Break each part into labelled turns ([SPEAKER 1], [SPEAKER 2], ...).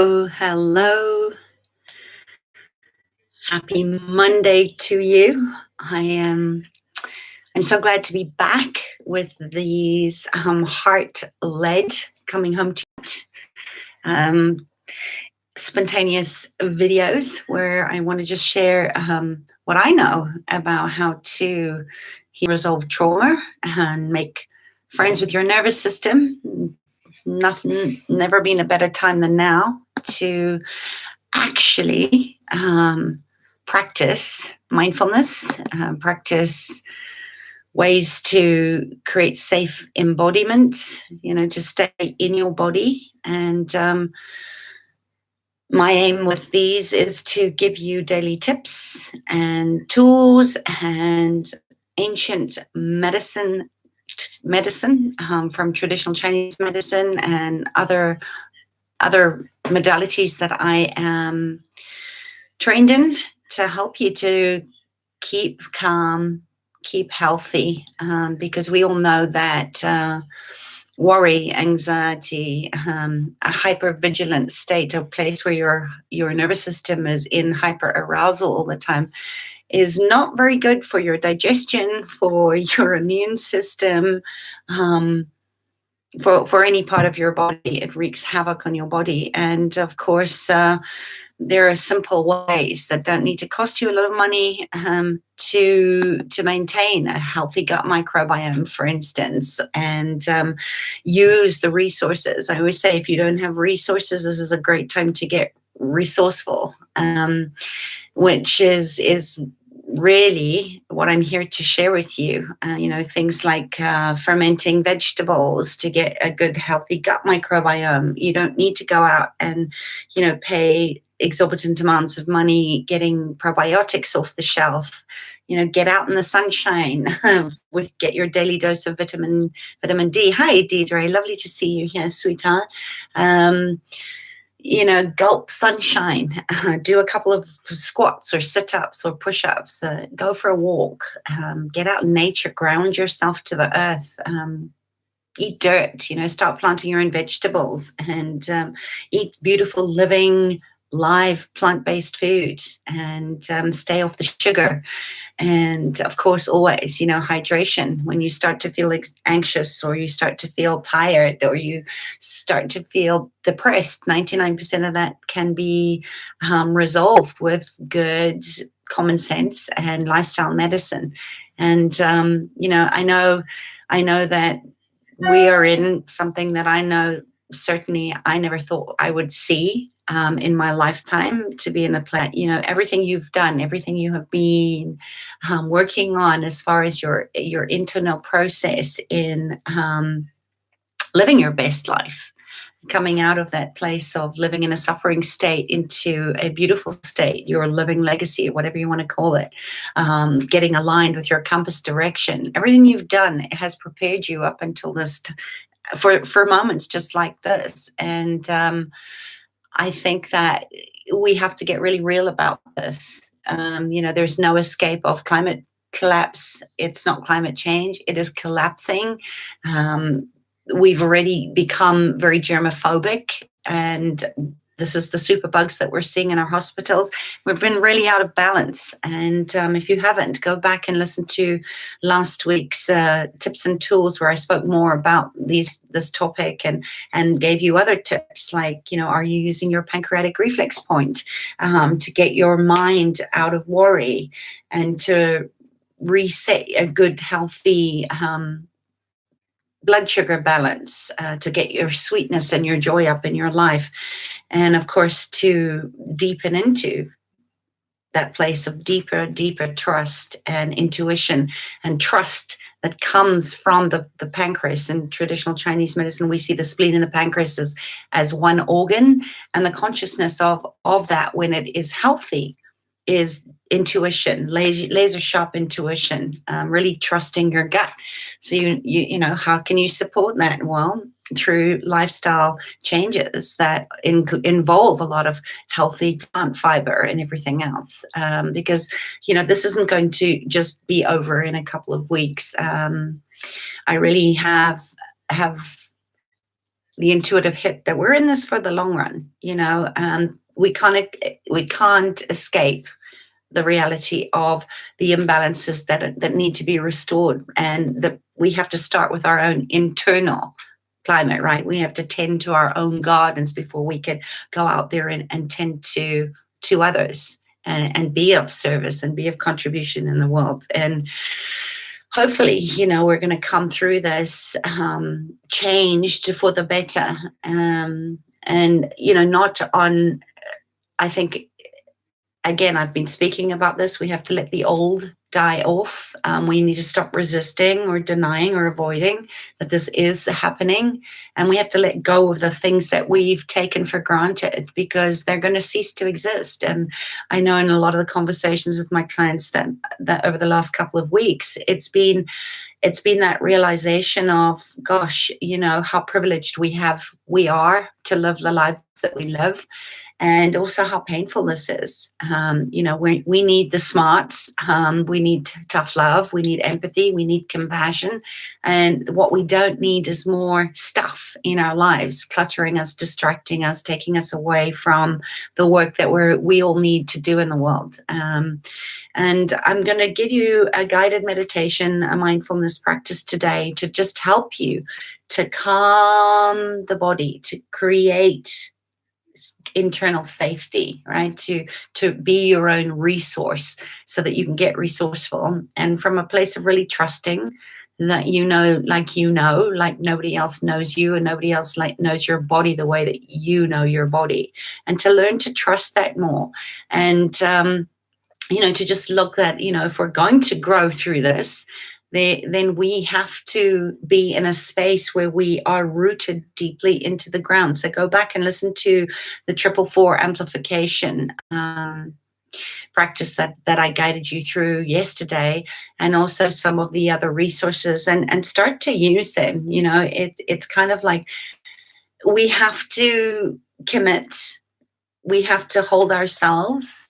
[SPEAKER 1] Oh, hello. Happy Monday to you. I'm so glad to be back with these heart-led coming home to spontaneous videos where I want to just share what I know about how to resolve trauma and make friends with your nervous system. Never been a better time than now to actually practice mindfulness, practice ways to create safe embodiment, to stay in your body. And my aim with these is to give you daily tips and tools and ancient medicine from traditional Chinese medicine and other modalities that I am trained in to help you to keep calm, keep healthy, because we all know that worry, anxiety, a hyper-vigilant state, a place where your nervous system is in hyper-arousal all the time, is not very good for your digestion, for your immune system, for any part of your body. It wreaks havoc on your body. And of course, there are simple ways that don't need to cost you a lot of money to maintain a healthy gut microbiome, for instance, and use the resources. I always say, if you don't have resources, this is a great time to get resourceful, which is really what I'm here to share with you. Things like fermenting vegetables to get a good, healthy gut microbiome. You don't need to go out and, pay exorbitant amounts of money getting probiotics off the shelf. Get out in the sunshine, get your daily dose of vitamin D. Hi, Deidre. Lovely to see you here, sweetheart. Gulp sunshine, do a couple of squats or sit-ups or push-ups, go for a walk, get out in nature, ground yourself to the earth, eat dirt, start planting your own vegetables, and eat beautiful, living, live, plant-based food, and stay off the sugar. And of course, always, hydration. When you start to feel anxious, or you start to feel tired, or you start to feel depressed, 99% of that can be resolved with good common sense and lifestyle medicine. And, I know that we are in something that I know certainly I never thought I would see in my lifetime, to be in a place, everything you've done, everything you have been working on as far as your internal process in living your best life, coming out of that place of living in a suffering state into a beautiful state, your living legacy, whatever you want to call it, getting aligned with your compass direction. Everything you've done has prepared you up until this, for moments just like this. And I think that we have to get really real about this. There's no escape of climate collapse. It's not climate change. It is collapsing. We've already become very germophobic, and this is the superbugs that we're seeing in our hospitals. We've been really out of balance. And if you haven't, go back and listen to last week's tips and tools, where I spoke more about this topic and gave you other tips, like, are you using your pancreatic reflex point to get your mind out of worry and to reset a good, healthy blood sugar balance, to get your sweetness and your joy up in your life. And of course, to deepen into that place of deeper trust and intuition and trust that comes from the pancreas. In traditional Chinese medicine, we see the spleen and the pancreas as one organ, and the consciousness of that, when it is healthy, is intuition, laser sharp intuition, really trusting your gut. So how can you support that? Well, through lifestyle changes that involve a lot of healthy plant fiber and everything else, because this isn't going to just be over in a couple of weeks. I really have the intuitive hit that we're in this for the long run. We can't escape the reality of the imbalances that need to be restored, and that we have to start with our own internal climate, right? We have to tend to our own gardens before we can go out there and tend to others, and be of service and be of contribution in the world. And hopefully, we're going to come through this changed for the better. And, not on, I think, again, I've been speaking about this. We have to let the old die off. We need to stop resisting or denying or avoiding that this is happening. And we have to let go of the things that we've taken for granted, because they're going to cease to exist. And I know in a lot of the conversations with my clients that over the last couple of weeks, it's been that realization of, gosh, how privileged we are to live the lives that we live. And also how painful this is. We need the smarts, we need tough love, we need empathy, we need compassion. And what we don't need is more stuff in our lives, cluttering us, distracting us, taking us away from the work that we all need to do in the world. And I'm going to give you a guided meditation, a mindfulness practice today to just help you to calm the body, to create internal safety, right? To be your own resource so that you can get resourceful, and from a place of really trusting that like nobody else knows you, and nobody else knows your body the way that you know your body, and to learn to trust that more. And to just look that, if we're going to grow through this, then we have to be in a space where we are rooted deeply into the ground. So go back and listen to the 444 amplification practice that I guided you through yesterday, and also some of the other resources, and start to use them. It's kind of like we have to commit, we have to hold ourselves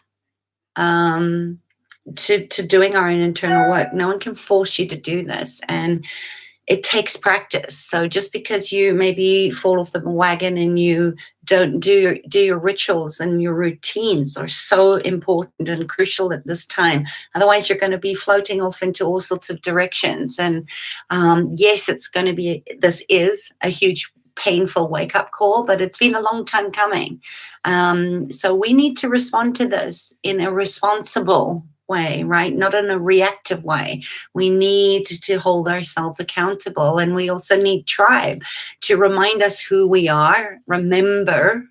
[SPEAKER 1] to doing our own internal work. No one can force you to do this, and it takes practice. So just because you maybe fall off the wagon and you don't do your rituals, and your routines are so important and crucial at this time. Otherwise, you're going to be floating off into all sorts of directions. And yes, this is a huge painful wake-up call, but it's been a long time coming. So we need to respond to this in a responsible way, right? Not in a reactive way. We need to hold ourselves accountable, and we also need tribe to remind us who we are, remember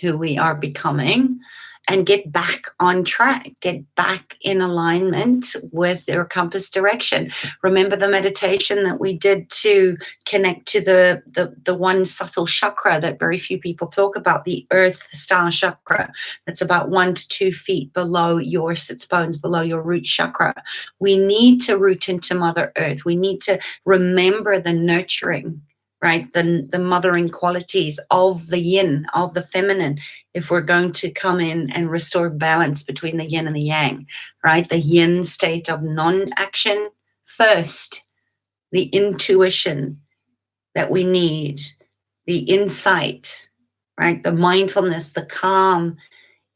[SPEAKER 1] who we are becoming, and get back on track, get back in alignment with their compass direction. Remember the meditation that we did to connect to the one subtle chakra that very few people talk about, the earth star chakra, that's about 1 to 2 feet below your sits bones, below your root chakra. We need to root into Mother Earth. We need to remember the nurturing, right? The mothering qualities of the yin, of the feminine, if we're going to come in and restore balance between the yin and the yang, right? The yin state of non-action first, the intuition that we need, the insight, right? The mindfulness, the calm,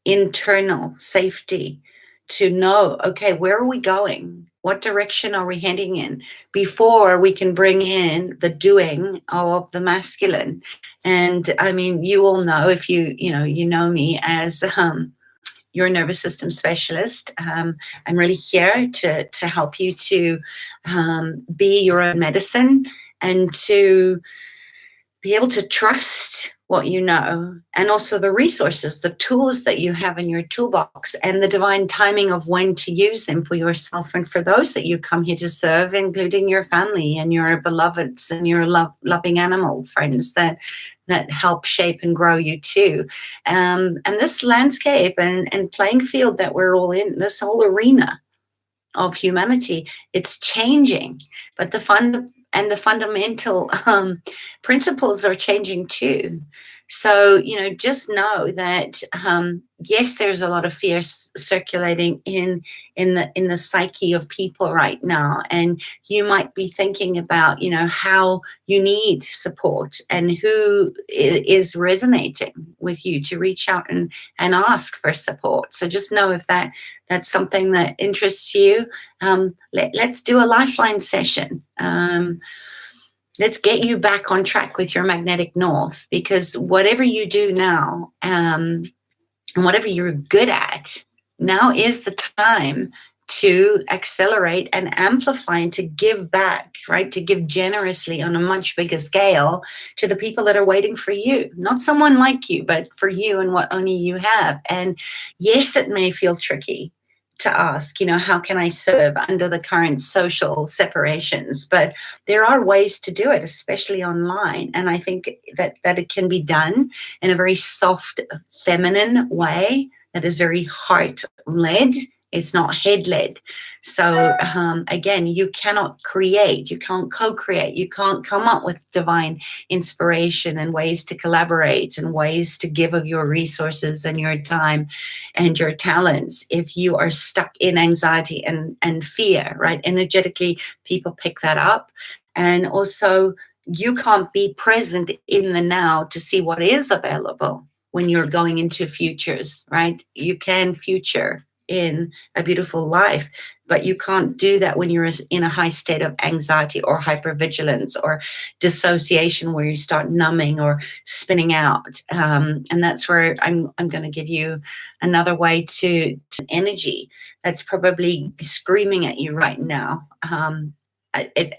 [SPEAKER 1] internal safety to know, okay, where are we going? What direction are we heading in before we can bring in the doing of the masculine? And I mean, you all know, if you know me as your nervous system specialist, I'm really here to help you to be your own medicine, and to be able to trust what you know, and also the resources, the tools that you have in your toolbox, and the divine timing of when to use them for yourself and for those that you come here to serve, including your family and your beloveds and your loving animal friends that help shape and grow you too. And this landscape and playing field that we're all in, this whole arena of humanity, it's changing, but the fundamental principles are changing too. So, just know that, yes, there's a lot of fear circulating in the psyche of people right now, and you might be thinking about, how you need support and who is resonating with you to reach out and ask for support. So just know if that's something that interests you. Let's do a lifeline session. Let's get you back on track with your magnetic north, because whatever you do now, and whatever you're good at, now is the time to accelerate and amplify and to give back, right? To give generously on a much bigger scale to the people that are waiting for you, not someone like you, but for you and what only you have. And yes, it may feel tricky to ask, how can I serve under the current social separations? But there are ways to do it, especially online. And I think that it can be done in a very soft, feminine way that is very heart-led. It's not head-led. So again, you cannot create, you can't co-create, you can't come up with divine inspiration and ways to collaborate and ways to give of your resources and your time and your talents if you are stuck in anxiety and fear, right? Energetically, people pick that up. And also, you can't be present in the now to see what is available when you're going into futures, right? You can future in a beautiful life, but you can't do that when you're in a high state of anxiety or hypervigilance or dissociation, where you start numbing or spinning out. And that's where I'm going to give you another way to energy that's probably screaming at you right now.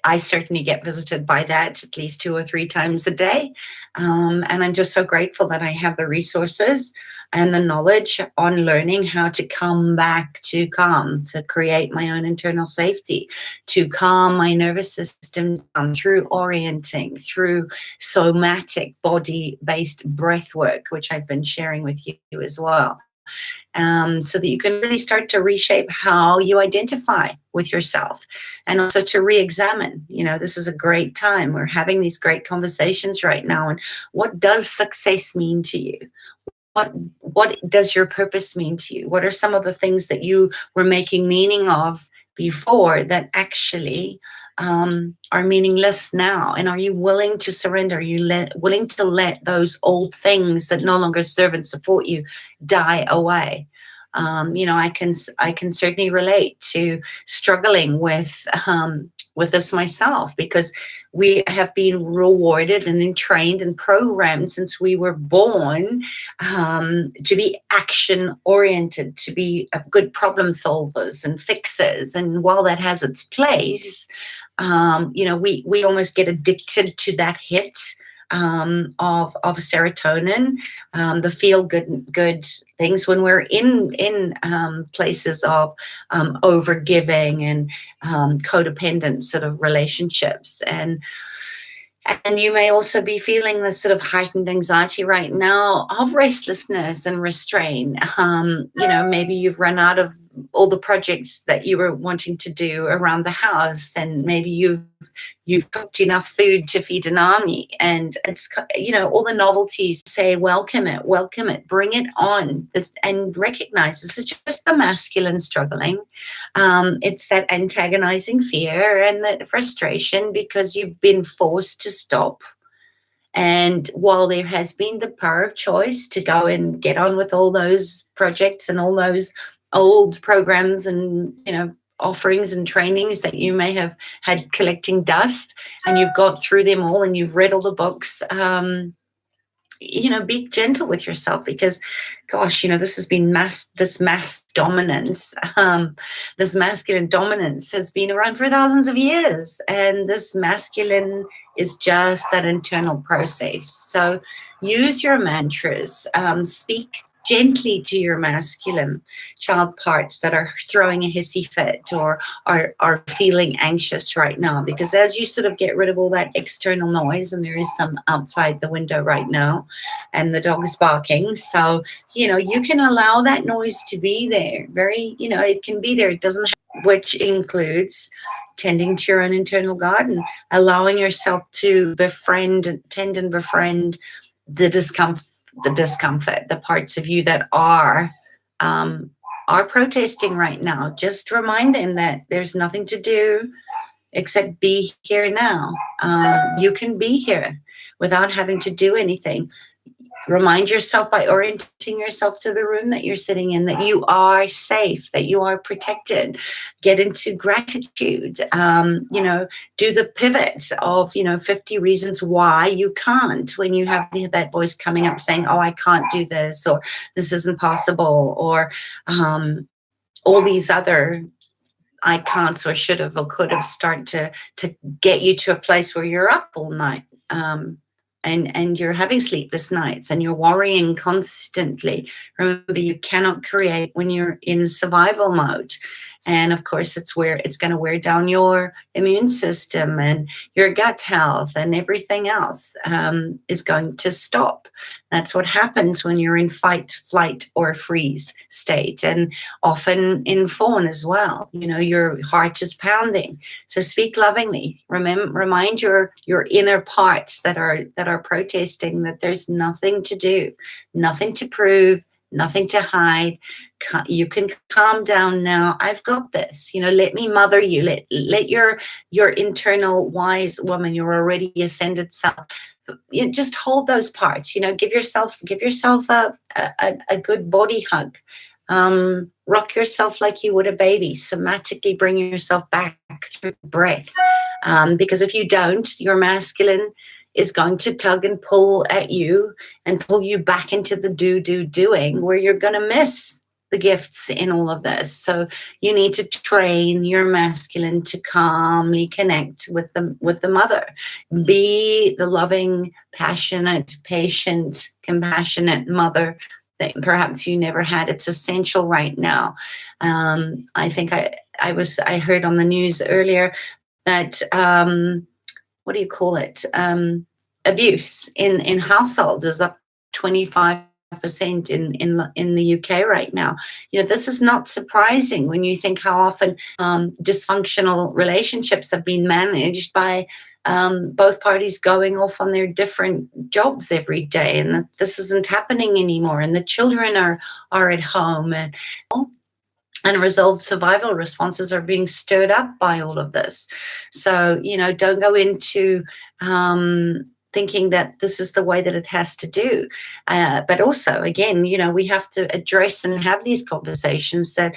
[SPEAKER 1] I certainly get visited by that at least 2 or 3 times a day. And I'm just so grateful that I have the resources and the knowledge on learning how to come back to calm, to create my own internal safety, to calm my nervous system down through orienting, through somatic body-based breath work, which I've been sharing with you as well. So that you can really start to reshape how you identify with yourself, and also to re-examine, this is a great time. We're having these great conversations right now. And what does success mean to you? What does your purpose mean to you? What are some of the things that you were making meaning of before that actually are meaningless now? And are you willing to surrender? Are you willing to let those old things that no longer serve and support you die away? I can certainly relate to struggling with this myself, because we have been rewarded and trained and programmed since we were born to be action oriented, to be good problem solvers and fixers. And while that has its place, we almost get addicted to that hit of serotonin, the feel good things when we're in places of overgiving and codependent sort of relationships. And you may also be feeling this sort of heightened anxiety right now of restlessness and restraint. Maybe you've run out of all the projects that you were wanting to do around the house, and maybe you've cooked enough food to feed an army, and it's, all the novelties say welcome it, bring it on, and recognize this is just the masculine struggling. It's that antagonizing fear and that frustration because you've been forced to stop. And while there has been the power of choice to go and get on with all those projects and all those old programs and, offerings and trainings that you may have had collecting dust, and you've got through them all and you've read all the books, be gentle with yourself, because gosh, this has been this mass dominance, this masculine dominance has been around for thousands of years, and this masculine is just that internal process. So use your mantras, speak gently to your masculine child parts that are throwing a hissy fit or are feeling anxious right now, because as you sort of get rid of all that external noise, and there is some outside the window right now and the dog is barking, so you can allow that noise to be there. Very, it can be there. It doesn't have, which includes tending to your own internal garden, allowing yourself to tend and befriend the discomfort, the parts of you that are protesting right now. Just remind them that there's nothing to do except be here now. You can be here without having to do anything. Remind yourself by orienting yourself to the room that you're sitting in that you are safe, that you are protected. Get into gratitude. Do the pivot of 50 reasons why you can't, when you have that voice coming up saying, oh, I can't do this, or this isn't possible, or all these other I can'ts or should have or could have start to get you to a place where you're up all night. And you're having sleepless nights and you're worrying constantly. Remember, you cannot create when you're in survival mode. And of course, it's going to wear down your immune system and your gut health, and everything else is going to stop. That's what happens when you're in fight, flight, or freeze state, and often in fawn as well. Your heart is pounding. So speak lovingly. Remind your inner parts that are protesting that there's nothing to do, nothing to prove, nothing to hide. You can calm down now. I've got this. Let me mother you. Let your internal wise woman, your already ascended self, just hold those parts. Give yourself a good body hug. Rock yourself like you would a baby. Somatically bring yourself back through the breath. Because if you don't, your masculine is going to tug and pull at you and pull you back into the doing, where you're going to miss the gifts in all of this. So you need to train your masculine to calmly connect with the mother. Be the loving, passionate, patient, compassionate mother that perhaps you never had. It's essential right now. I think I heard on the news earlier that what do you call it? Abuse in households is up 25% in the UK right now. This is not surprising when you think how often dysfunctional relationships have been managed by both parties going off on their different jobs every day, and that this isn't happening anymore, and the children are at home, and unresolved survival responses are being stirred up by all of this. So, don't go into thinking that this is the way that it has to do. But also, again, we have to address and have these conversations that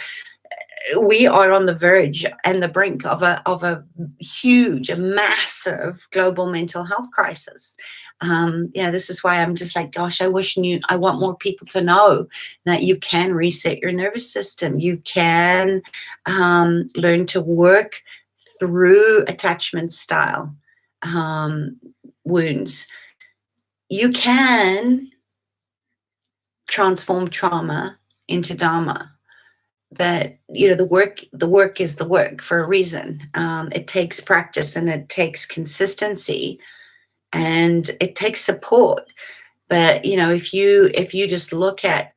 [SPEAKER 1] we are on the verge and the brink of a huge, a massive global mental health crisis. This is why I'm just like, gosh, I want more people to know that you can reset your nervous system. You can learn to work through attachment style wounds. You can transform trauma into dharma. That the work is the work for a reason. It takes practice and it takes consistency and it takes support. But if you just look at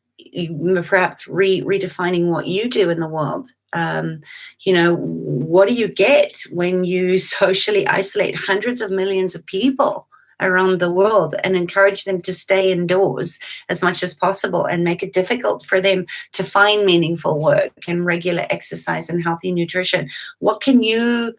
[SPEAKER 1] perhaps redefining what you do in the world, what do you get when you socially isolate hundreds of millions of people around the world and encourage them to stay indoors as much as possible and make it difficult for them to find meaningful work and regular exercise and healthy nutrition? What can you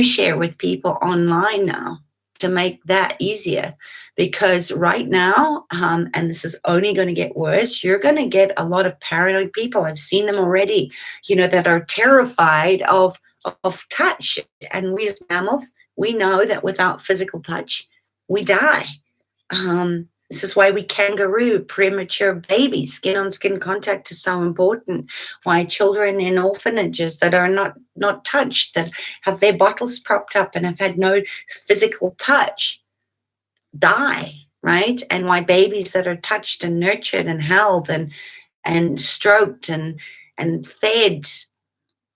[SPEAKER 1] share with people online now to make that easier? Because right now, and this is only going to get worse, you're going to get a lot of paranoid people. I've seen them already, that are terrified of touch. And we as mammals, we know that without physical touch, we die. This is why we kangaroo premature babies. Skin-on-skin contact is so important. Why children in orphanages that are not touched, that have their bottles propped up and have had no physical touch, die, right? And why babies that are touched and nurtured and held and stroked and fed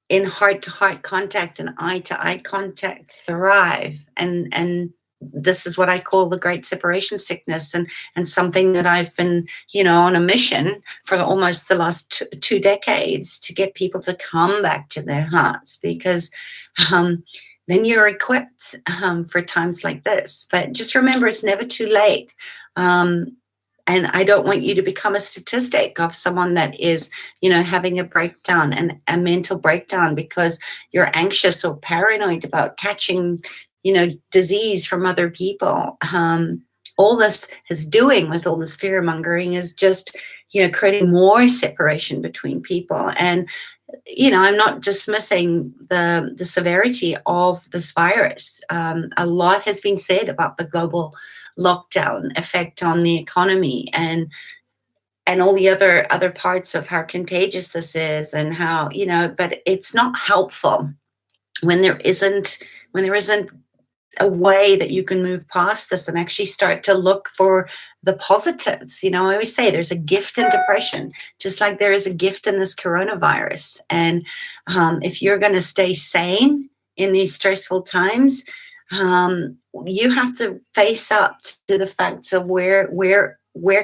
[SPEAKER 1] in heart-to-heart contact and eye-to-eye contact thrive. And this is what I call the great separation sickness, and something that I've been, on a mission for almost the last two decades to get people to come back to their hearts, because then you're equipped for times like this. But just remember, it's never too late. And I don't want you to become a statistic of someone that is, having a breakdown and a mental breakdown because you're anxious or paranoid about catching, disease from other people. All this is doing with all this fear mongering is just, creating more separation between people. And, I'm not dismissing the severity of this virus. A lot has been said about the global lockdown effect on the economy and all the other parts of how contagious this is and how, but it's not helpful when there isn't a way that you can move past this and actually start to look for the positives. I always say there's a gift in depression, just like there is a gift in this coronavirus. And if you're going to stay sane in these stressful times, you have to face up to the facts of where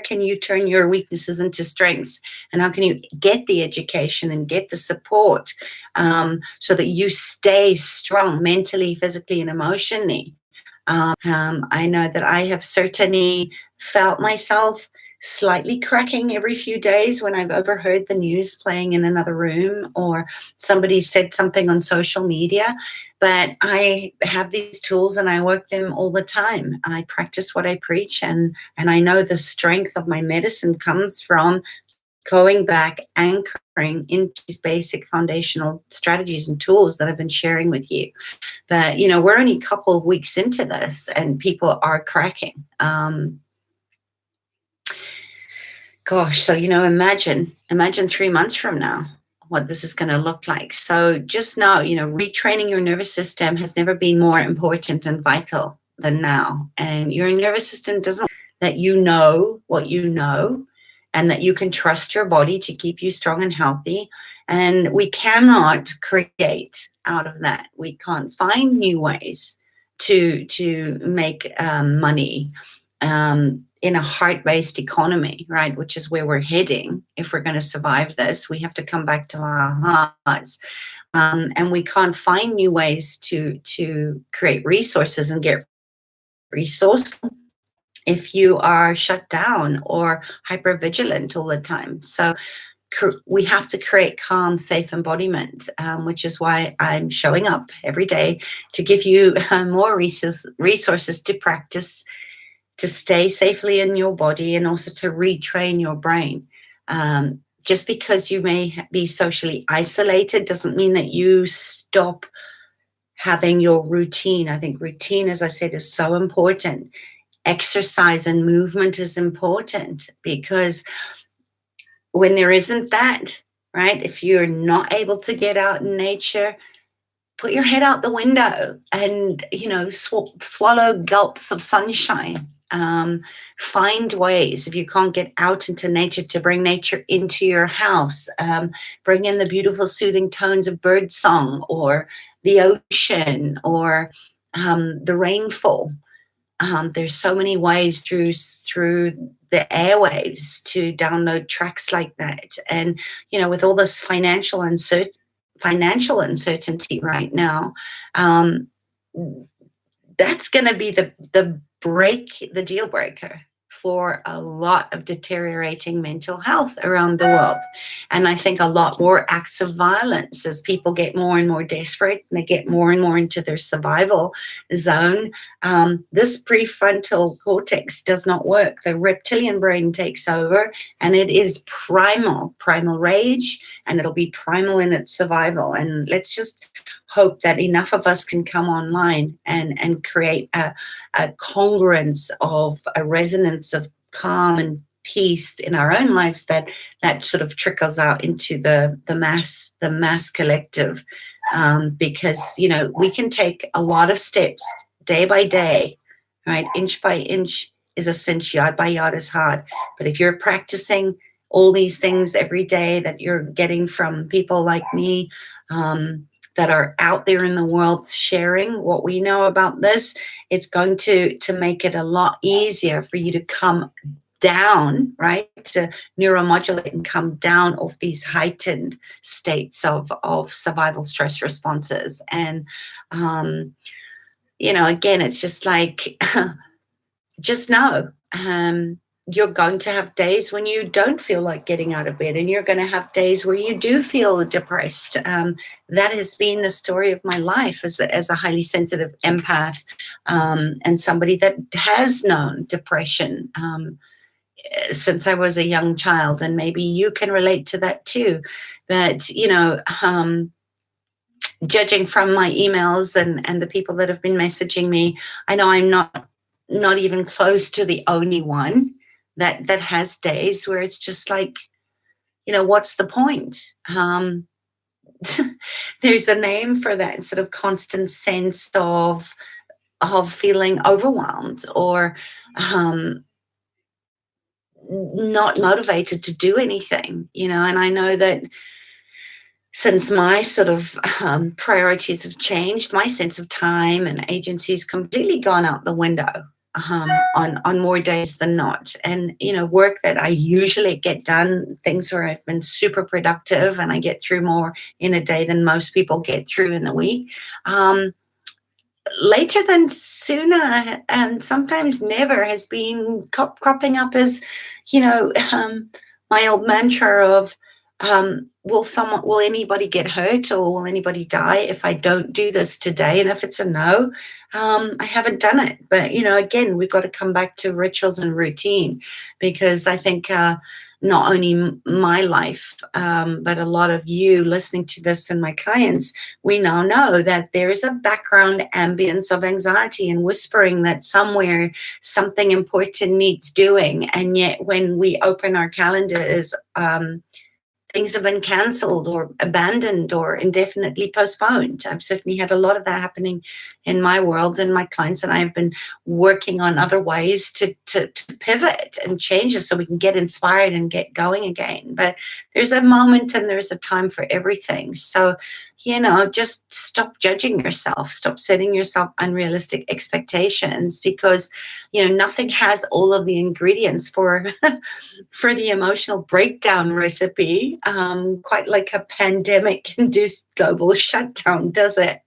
[SPEAKER 1] can you turn your weaknesses into strengths, and how can you get the education and get the support so that you stay strong mentally, physically, and emotionally. I know that I have certainly felt myself slightly cracking every few days when I've overheard the news playing in another room or somebody said something on social media. But I have these tools and I work them all the time. I practice what I preach, and I know the strength of my medicine comes from going back, anchoring into these basic foundational strategies and tools that I've been sharing with you. But, we're only a couple of weeks into this and people are cracking. Gosh, so, imagine 3 months from now what this is going to look like. So just know, retraining your nervous system has never been more important and vital than now. And your nervous system doesn't that you know what you know, and that you can trust your body to keep you strong and healthy. And we cannot create out of that. We can't find new ways to make money in a heart-based economy, right? Which is where we're heading. If we're going to survive this, we have to come back to our hearts. And we can't find new ways to create resources and get resourceful if you are shut down or hypervigilant all the time. So we have to create calm, safe embodiment, which is why I'm showing up every day to give you more resources to practice, to stay safely in your body, and also to retrain your brain. Just because you may be socially isolated doesn't mean that you stop having your routine. I think routine, as I said, is so important. Exercise and movement is important, because when there isn't that, right, if you're not able to get out in nature, put your head out the window and, swallow gulps of sunshine. Find ways, if you can't get out into nature, to bring nature into your house. Bring in the beautiful soothing tones of birdsong or the ocean or the rainfall. There's so many ways through the airwaves to download tracks like that. And, with all this financial uncertainty right now, that's going to be the deal breaker for a lot of deteriorating mental health around the world. And I think a lot more acts of violence as people get more and more desperate and they get more and more into their survival zone. This prefrontal cortex does not work. The reptilian brain takes over, and it is primal rage, and it'll be primal in its survival. And let's just hope that enough of us can come online and create a congruence of a resonance of calm and peace in our own lives that sort of trickles out into the mass collective, because we can take a lot of steps day by day, right? Inch by inch is a cinch, yard by yard is hard. But if you're practicing all these things every day that you're getting from people like me, that are out there in the world sharing what we know about this, it's going to make it a lot easier for you to come down, right? To neuromodulate and come down off these heightened states of survival stress responses. And, again, it's just like just know you're going to have days when you don't feel like getting out of bed, and you're going to have days where you do feel depressed. That has been the story of my life as a highly sensitive empath, and somebody that has known depression since I was a young child. And maybe you can relate to that too. But, judging from my emails and the people that have been messaging me, I know I'm not even close to the only one that has days where it's just like, what's the point? There's a name for that sort of constant sense of feeling overwhelmed, or not motivated to do anything, and I know that since my sort of priorities have changed, my sense of time and agency has completely gone out the window on more days than not. And, work that I usually get done, things where I've been super productive and I get through more in a day than most people get through in the week. Later than sooner, and sometimes never, has been cropping up as, my old mantra of, will anybody get hurt, or will anybody die if I don't do this today? And if it's a no, I haven't done it. But, again, we've got to come back to rituals and routine, because I think not only my life, but a lot of you listening to this and my clients, we now know that there is a background ambience of anxiety and whispering that somewhere something important needs doing. And yet when we open our calendars, things have been cancelled or abandoned or indefinitely postponed. I've certainly had a lot of that happening in my world, and my clients and I have been working on other ways to pivot and change this so we can get inspired and get going again. But there's a moment and there's a time for everything. So, just stop judging yourself, stop setting yourself unrealistic expectations, because, nothing has all of the ingredients for the emotional breakdown recipe, quite like a pandemic-induced global shutdown, does it?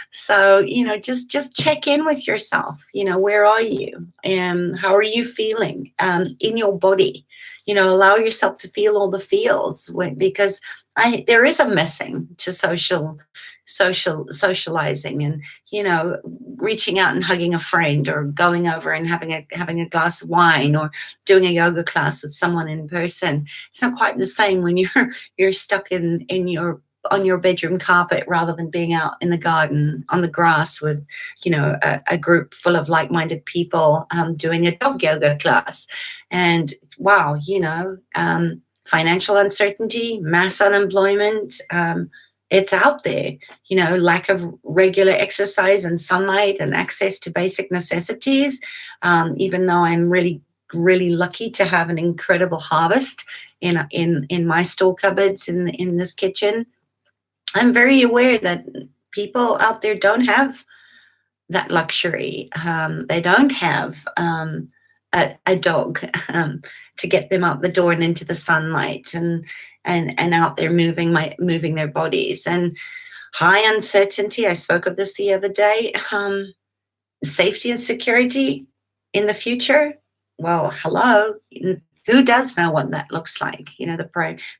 [SPEAKER 1] So, just check in with yourself. Where are you? How are you feeling in your body? Allow yourself to feel all the feels, because there is a missing to socializing, and reaching out and hugging a friend, or going over and having a glass of wine, or doing a yoga class with someone in person. It's not quite the same when you're stuck on your bedroom carpet, rather than being out in the garden on the grass with a group full of like-minded people doing a dog yoga class. And wow, financial uncertainty, mass unemployment, it's out there. Lack of regular exercise and sunlight and access to basic necessities. Even though I'm really, really lucky to have an incredible harvest in my store cupboards in this kitchen, I'm very aware that people out there don't have that luxury. They don't have a dog to get them out the door and into the sunlight, and out there moving their bodies. And high uncertainty, I spoke of this the other day, safety and security in the future. Well, hello. Who does know what that looks like? The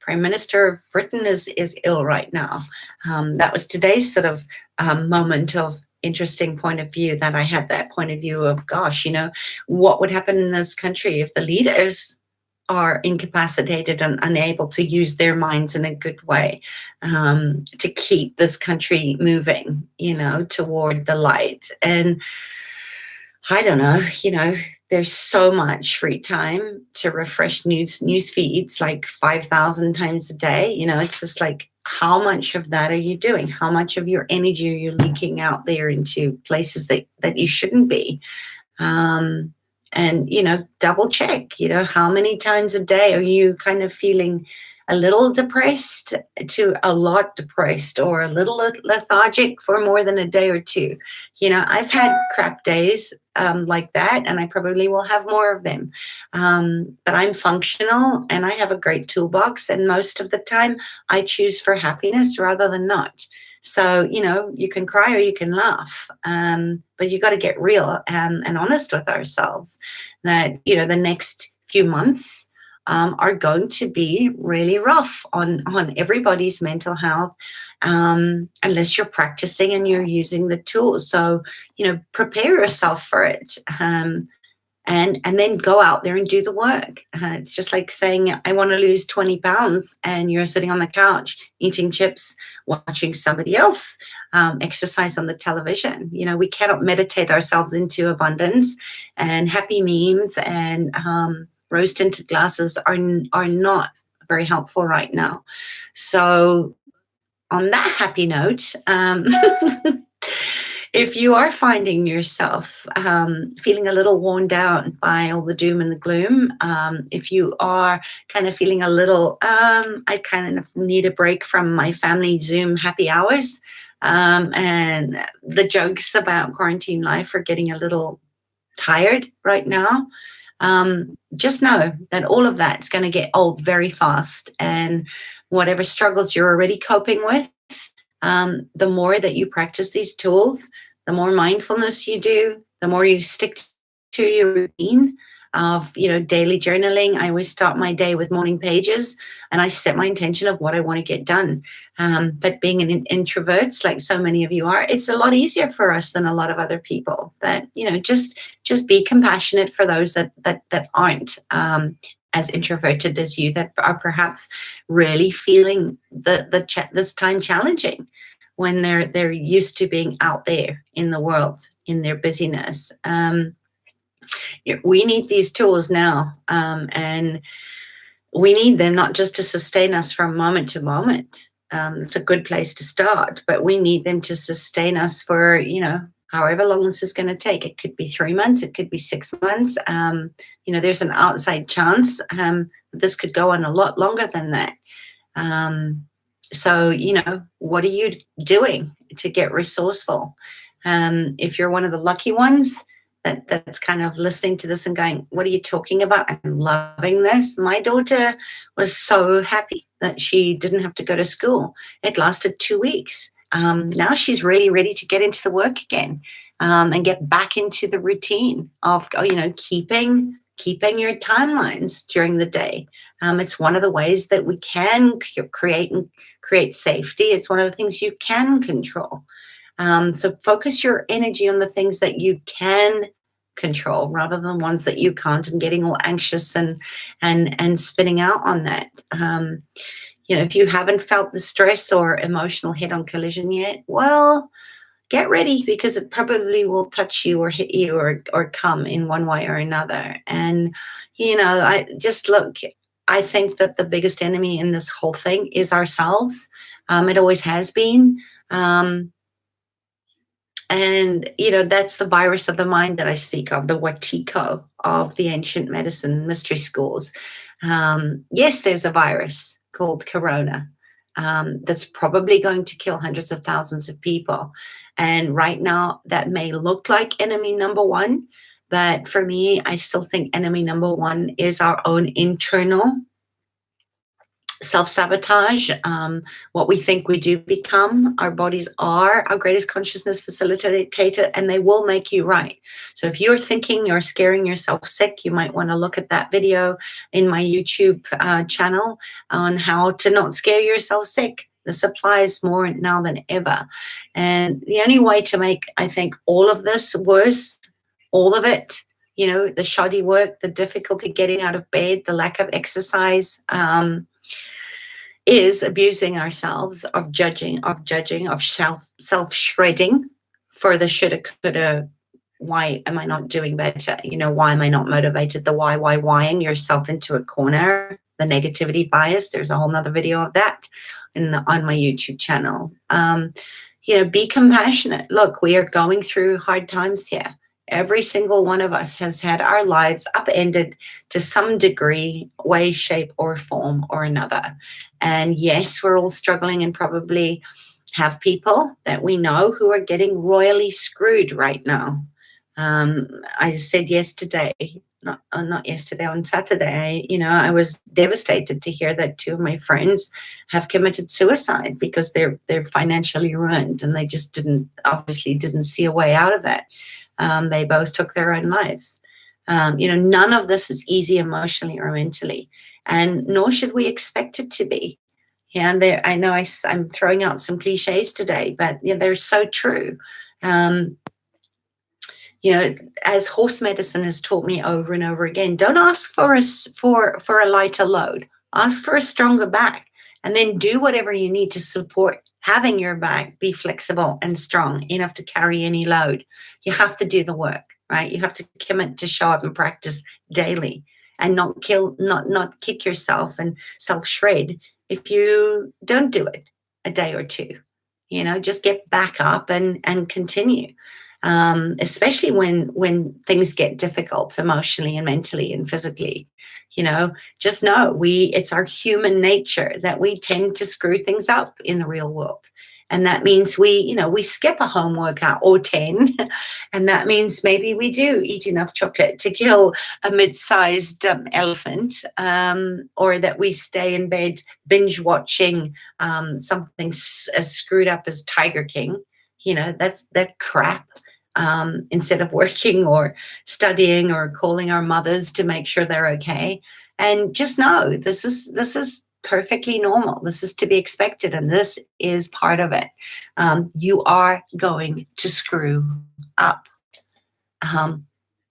[SPEAKER 1] Prime Minister of Britain is ill right now. That was today's sort of moment of interesting point of view, that I had that point of view of, gosh, what would happen in this country if the leaders are incapacitated and unable to use their minds in a good way to keep this country moving, toward the light. And I don't know, there's so much free time to refresh news feeds like 5,000 times a day. It's just like, how much of that are you doing? How much of your energy are you leaking out there into places that you shouldn't be? And, double check, how many times a day are you kind of feeling a little depressed to a lot depressed, or a little lethargic for more than a day or two? I've had crap days like that, and I probably will have more of them. But I'm functional and I have a great toolbox, and most of the time I choose for happiness rather than not. So, you can cry or you can laugh, but you got to get real and honest with ourselves that, the next few months are going to be really rough on everybody's mental health, unless you're practicing and you're using the tools. So, prepare yourself for it. And then go out there and do the work. It's just like saying, I want to lose 20 pounds, and you're sitting on the couch eating chips, watching somebody else exercise on the television. We cannot meditate ourselves into abundance, and happy memes and rose-tinted glasses are not very helpful right now. So on that happy note, if you are finding yourself feeling a little worn down by all the doom and the gloom, if you are kind of feeling a little, I kind of need a break from my family Zoom happy hours, and the jokes about quarantine life are getting a little tired right now, just know that all of that's going to get old very fast. And whatever struggles you're already coping with, the more that you practice these tools, the more mindfulness you do, the more you stick to your routine of, daily journaling. I always start my day with morning pages, and I set my intention of what I want to get done. But being an introvert, like so many of you are, it's a lot easier for us than a lot of other people. But, just be compassionate for those that aren't as introverted as you, that are perhaps really feeling this time challenging, when they're used to being out there in the world in their busyness. We need these tools now, and we need them not just to sustain us from moment to moment. It's a good place to start, but we need them to sustain us for, however long this is going to take. It could be 3 months, it could be 6 months. There's an outside chance this could go on a lot longer than that. So, what are you doing to get resourceful? If you're one of the lucky ones that's kind of listening to this and going, what are you talking about? I'm loving this. My daughter was so happy that she didn't have to go to school. It lasted 2 weeks. Now she's really ready to get into the work again, and get back into the routine of, keeping your timelines during the day. It's one of the ways that we can create safety. It's one of the things you can control. So focus your energy on the things that you can control, rather than ones that you can't, and getting all anxious and spinning out on that. If you haven't felt the stress or emotional head-on collision yet, well, get ready, because it probably will touch you or hit you or come in one way or another. And, I think that the biggest enemy in this whole thing is ourselves. It always has been. And, that's the virus of the mind that I speak of, the Watiko of the ancient medicine mystery schools. Yes, there's a virus called Corona that's probably going to kill hundreds of thousands of people. And right now, that may look like enemy number one. But for me, I still think enemy number one is our own internal self-sabotage, what we think we do become. Our bodies are our greatest consciousness facilitator, and they will make you right. So if you're thinking you're scaring yourself sick, you might want to look at that video in my YouTube channel on how to not scare yourself sick. This applies more now than ever. And the only way to make, I think, all of this worse, all of it, the shoddy work, the difficulty getting out of bed, the lack of exercise, is abusing ourselves, of judging, of self-shredding for the shoulda, coulda, why am I not doing better? Why am I not motivated? The whying yourself into a corner, the negativity bias. There's a whole nother video of that on my YouTube channel. Be compassionate. Look, we are going through hard times here. Every single one of us has had our lives upended to some degree, way, shape, or form or another. And yes, we're all struggling, and probably have people that we know who are getting royally screwed right now. I said yesterday, not yesterday, on Saturday, I was devastated to hear that two of my friends have committed suicide because they're financially ruined, and they just obviously didn't see a way out of it. They both took their own lives. None of this is easy emotionally or mentally, and nor should we expect it to be. Yeah, and I know I'm throwing out some cliches today, but they're so true. As horse medicine has taught me over and over again, don't ask for a lighter load. Ask for a stronger back, and then do whatever you need to support having your back be flexible and strong enough to carry any load. You have to do the work, right? You have to commit to show up and practice daily, and not kick yourself and self shred if you don't do it a day or two. Just get back up and continue. Especially when things get difficult emotionally and mentally and physically. Just know it's our human nature that we tend to screw things up in the real world. And that means we skip a home workout or 10. And that means maybe we do eat enough chocolate to kill a mid-sized elephant, or that we stay in bed binge watching something as screwed up as Tiger King. That's that crap. Instead of working or studying or calling our mothers to make sure they're okay. And just know this is perfectly normal. This is to be expected, and this is part of it. You are going to screw up.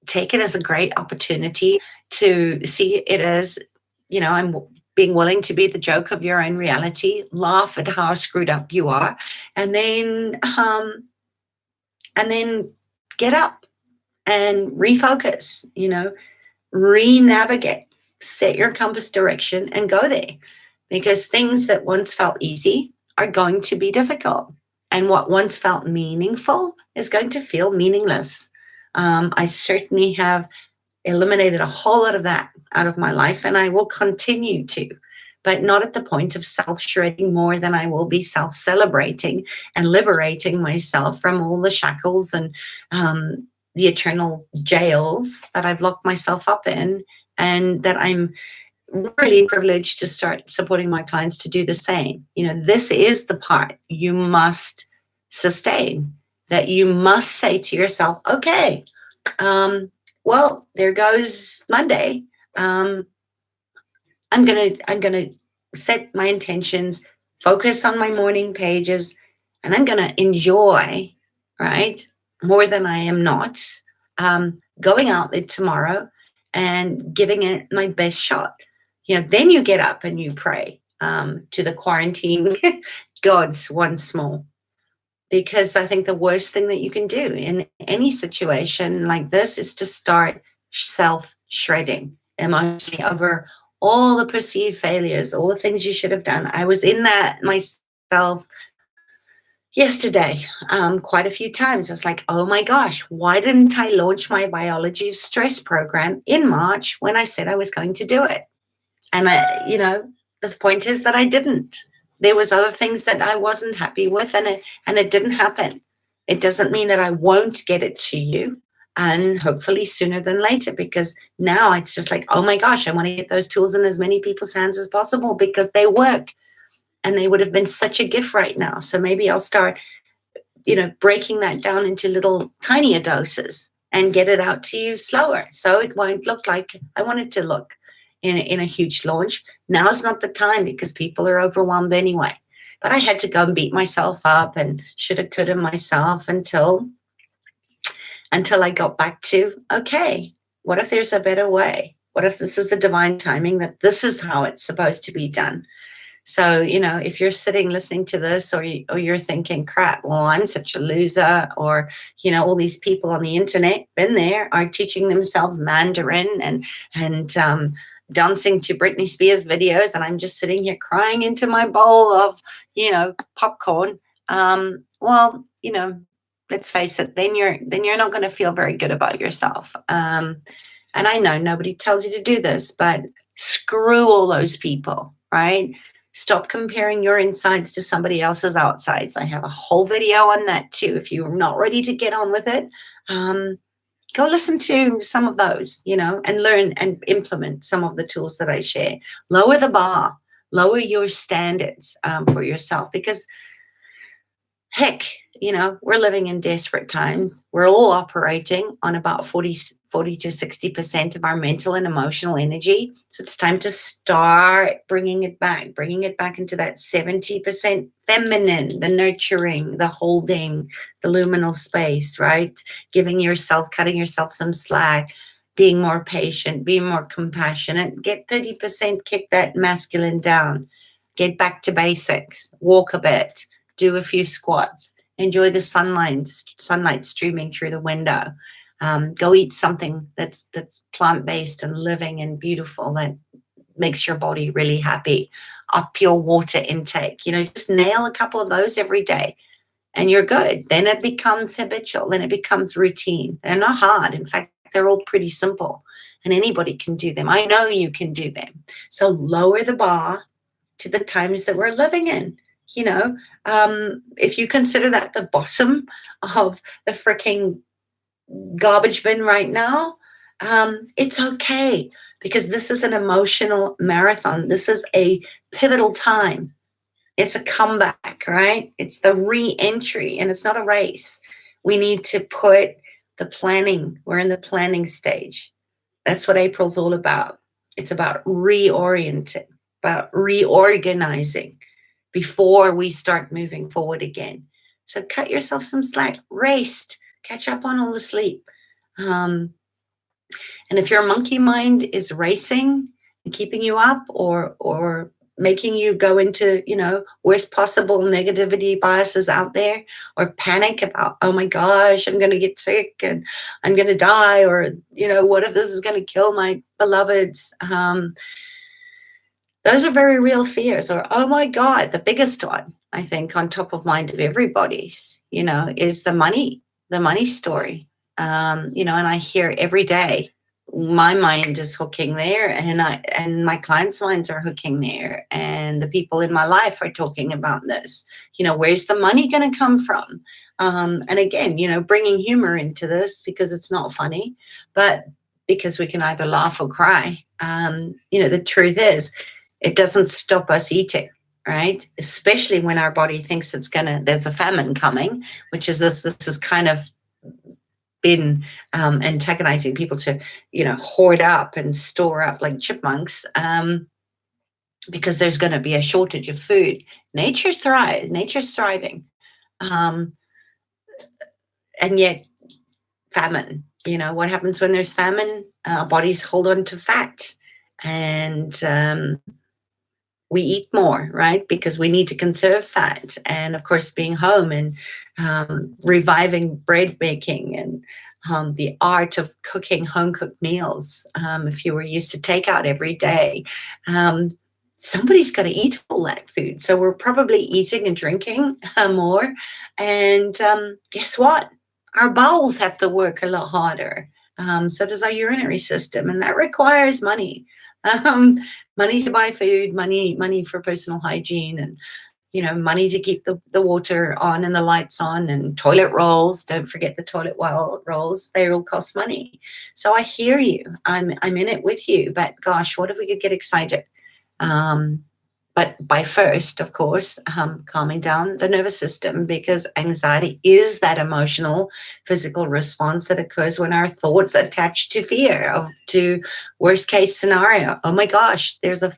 [SPEAKER 1] Take it as a great opportunity to see it as, I'm being willing to be the joke of your own reality, laugh at how screwed up you are, and then get up and refocus, re-navigate, set your compass direction and go there, because things that once felt easy are going to be difficult, and what once felt meaningful is going to feel meaningless. I certainly have eliminated a whole lot of that out of my life, and I will continue to, but not at the point of self-shredding more than I will be self-celebrating and liberating myself from all the shackles and the eternal jails that I've locked myself up in, and that I'm really privileged to start supporting my clients to do the same. This is the part you must sustain, that you must say to yourself, okay, well, there goes Monday. I'm gonna set my intentions, focus on my morning pages, and I'm gonna enjoy, right, more than I am not, going out there tomorrow and giving it my best shot. Then you get up and you pray to the quarantine gods once more. Because I think the worst thing that you can do in any situation like this is to start self-shredding emotionally over all the perceived failures, all the things you should have done. I was in that myself yesterday quite a few times. I was like, oh my gosh, why didn't I launch my biology of stress program in March when I said I was going to do it? And the point is that I didn't. There was other things that I wasn't happy with, and it didn't happen. It doesn't mean that I won't get it to you, and hopefully sooner than later, because now it's just like, oh my gosh, I want to get those tools in as many people's hands as possible because they work, and they would have been such a gift right now. So maybe I'll start, breaking that down into little tinier doses and get it out to you slower, so it won't look like I want it to look in a huge launch. Now's not the time because people are overwhelmed anyway. But I had to go and beat myself up and shoulda, coulda myself until I got back to, okay, what if there's a better way? What if this is the divine timing, that this is how it's supposed to be done? So, if you're sitting listening to this, or you're thinking, crap, well, I'm such a loser, or, all these people on the internet, been there, are teaching themselves Mandarin and dancing to Britney Spears videos, and I'm just sitting here crying into my bowl of, popcorn. Well, let's face it, then you're not going to feel very good about yourself. And I know nobody tells you to do this, but screw all those people, right? Stop comparing your insides to somebody else's outsides. I have a whole video on that too, if you're not ready to get on with it. go listen to some of those, and learn and implement some of the tools that I share. Lower the bar, lower your standards for yourself, because heck, we're living in desperate times. We're all operating on about 40 to 60% of our mental and emotional energy. So it's time to start bringing it back into that 70% feminine, the nurturing, the holding, the luminal space, right? Cutting yourself some slack, being more patient, being more compassionate. Get 30%, kick that masculine down. Get back to basics, walk a bit, do a few squats, enjoy the sunlight streaming through the window. Go eat something that's plant-based and living and beautiful, that makes your body really happy. Up your water intake, just nail a couple of those every day and you're good. Then it becomes habitual, then it becomes routine. They're not hard. In fact, they're all pretty simple and anybody can do them. I know you can do them. So lower the bar to the times that we're living in. If you consider that the bottom of the freaking garbage bin right now, it's okay, because this is an emotional marathon. This is a pivotal time. It's a comeback, right? It's the re-entry, and it's not a race. We need to put the planning. We're in the planning stage. That's what April's all about. It's about reorienting, about reorganizing before we start moving forward again. So cut yourself some slack, rest, catch up on all the sleep. And if your monkey mind is racing and keeping you up, or making you go into, worst possible negativity biases out there, or panic about, oh my gosh, I'm going to get sick and I'm going to die, or, what if this is going to kill my beloveds? Those are very real fears. Or, oh my God, the biggest one, I think, on top of mind of everybody's, is the money story. And I hear every day, my mind is hooking there, and my clients' minds are hooking there, and the people in my life are talking about this. Where's the money going to come from? And again, bringing humor into this, because it's not funny, but because we can either laugh or cry. The truth is, it doesn't stop us eating, right? Especially when our body thinks there's a famine coming, which is this is kind of been antagonizing people to, hoard up and store up like chipmunks, because there's going to be a shortage of food. Nature's thriving. And yet famine, what happens when there's famine? Bodies hold on to fat, and we eat more, right? Because we need to conserve fat. And of course, being home and reviving bread making, and the art of cooking home-cooked meals. If you were used to takeout every day, somebody's got to eat all that food. So we're probably eating and drinking more. And guess what? Our bowels have to work a lot harder. So does our urinary system, and that requires money. Money to buy food, money for personal hygiene, and money to keep the water on and the lights on, and toilet rolls. Don't forget the toilet rolls. They all cost money. So I hear you. I'm in it with you. But gosh, what if we could get excited? But by first, of course, calming down the nervous system, because anxiety is that emotional, physical response that occurs when our thoughts attach to fear, to worst case scenario. Oh my gosh, there's a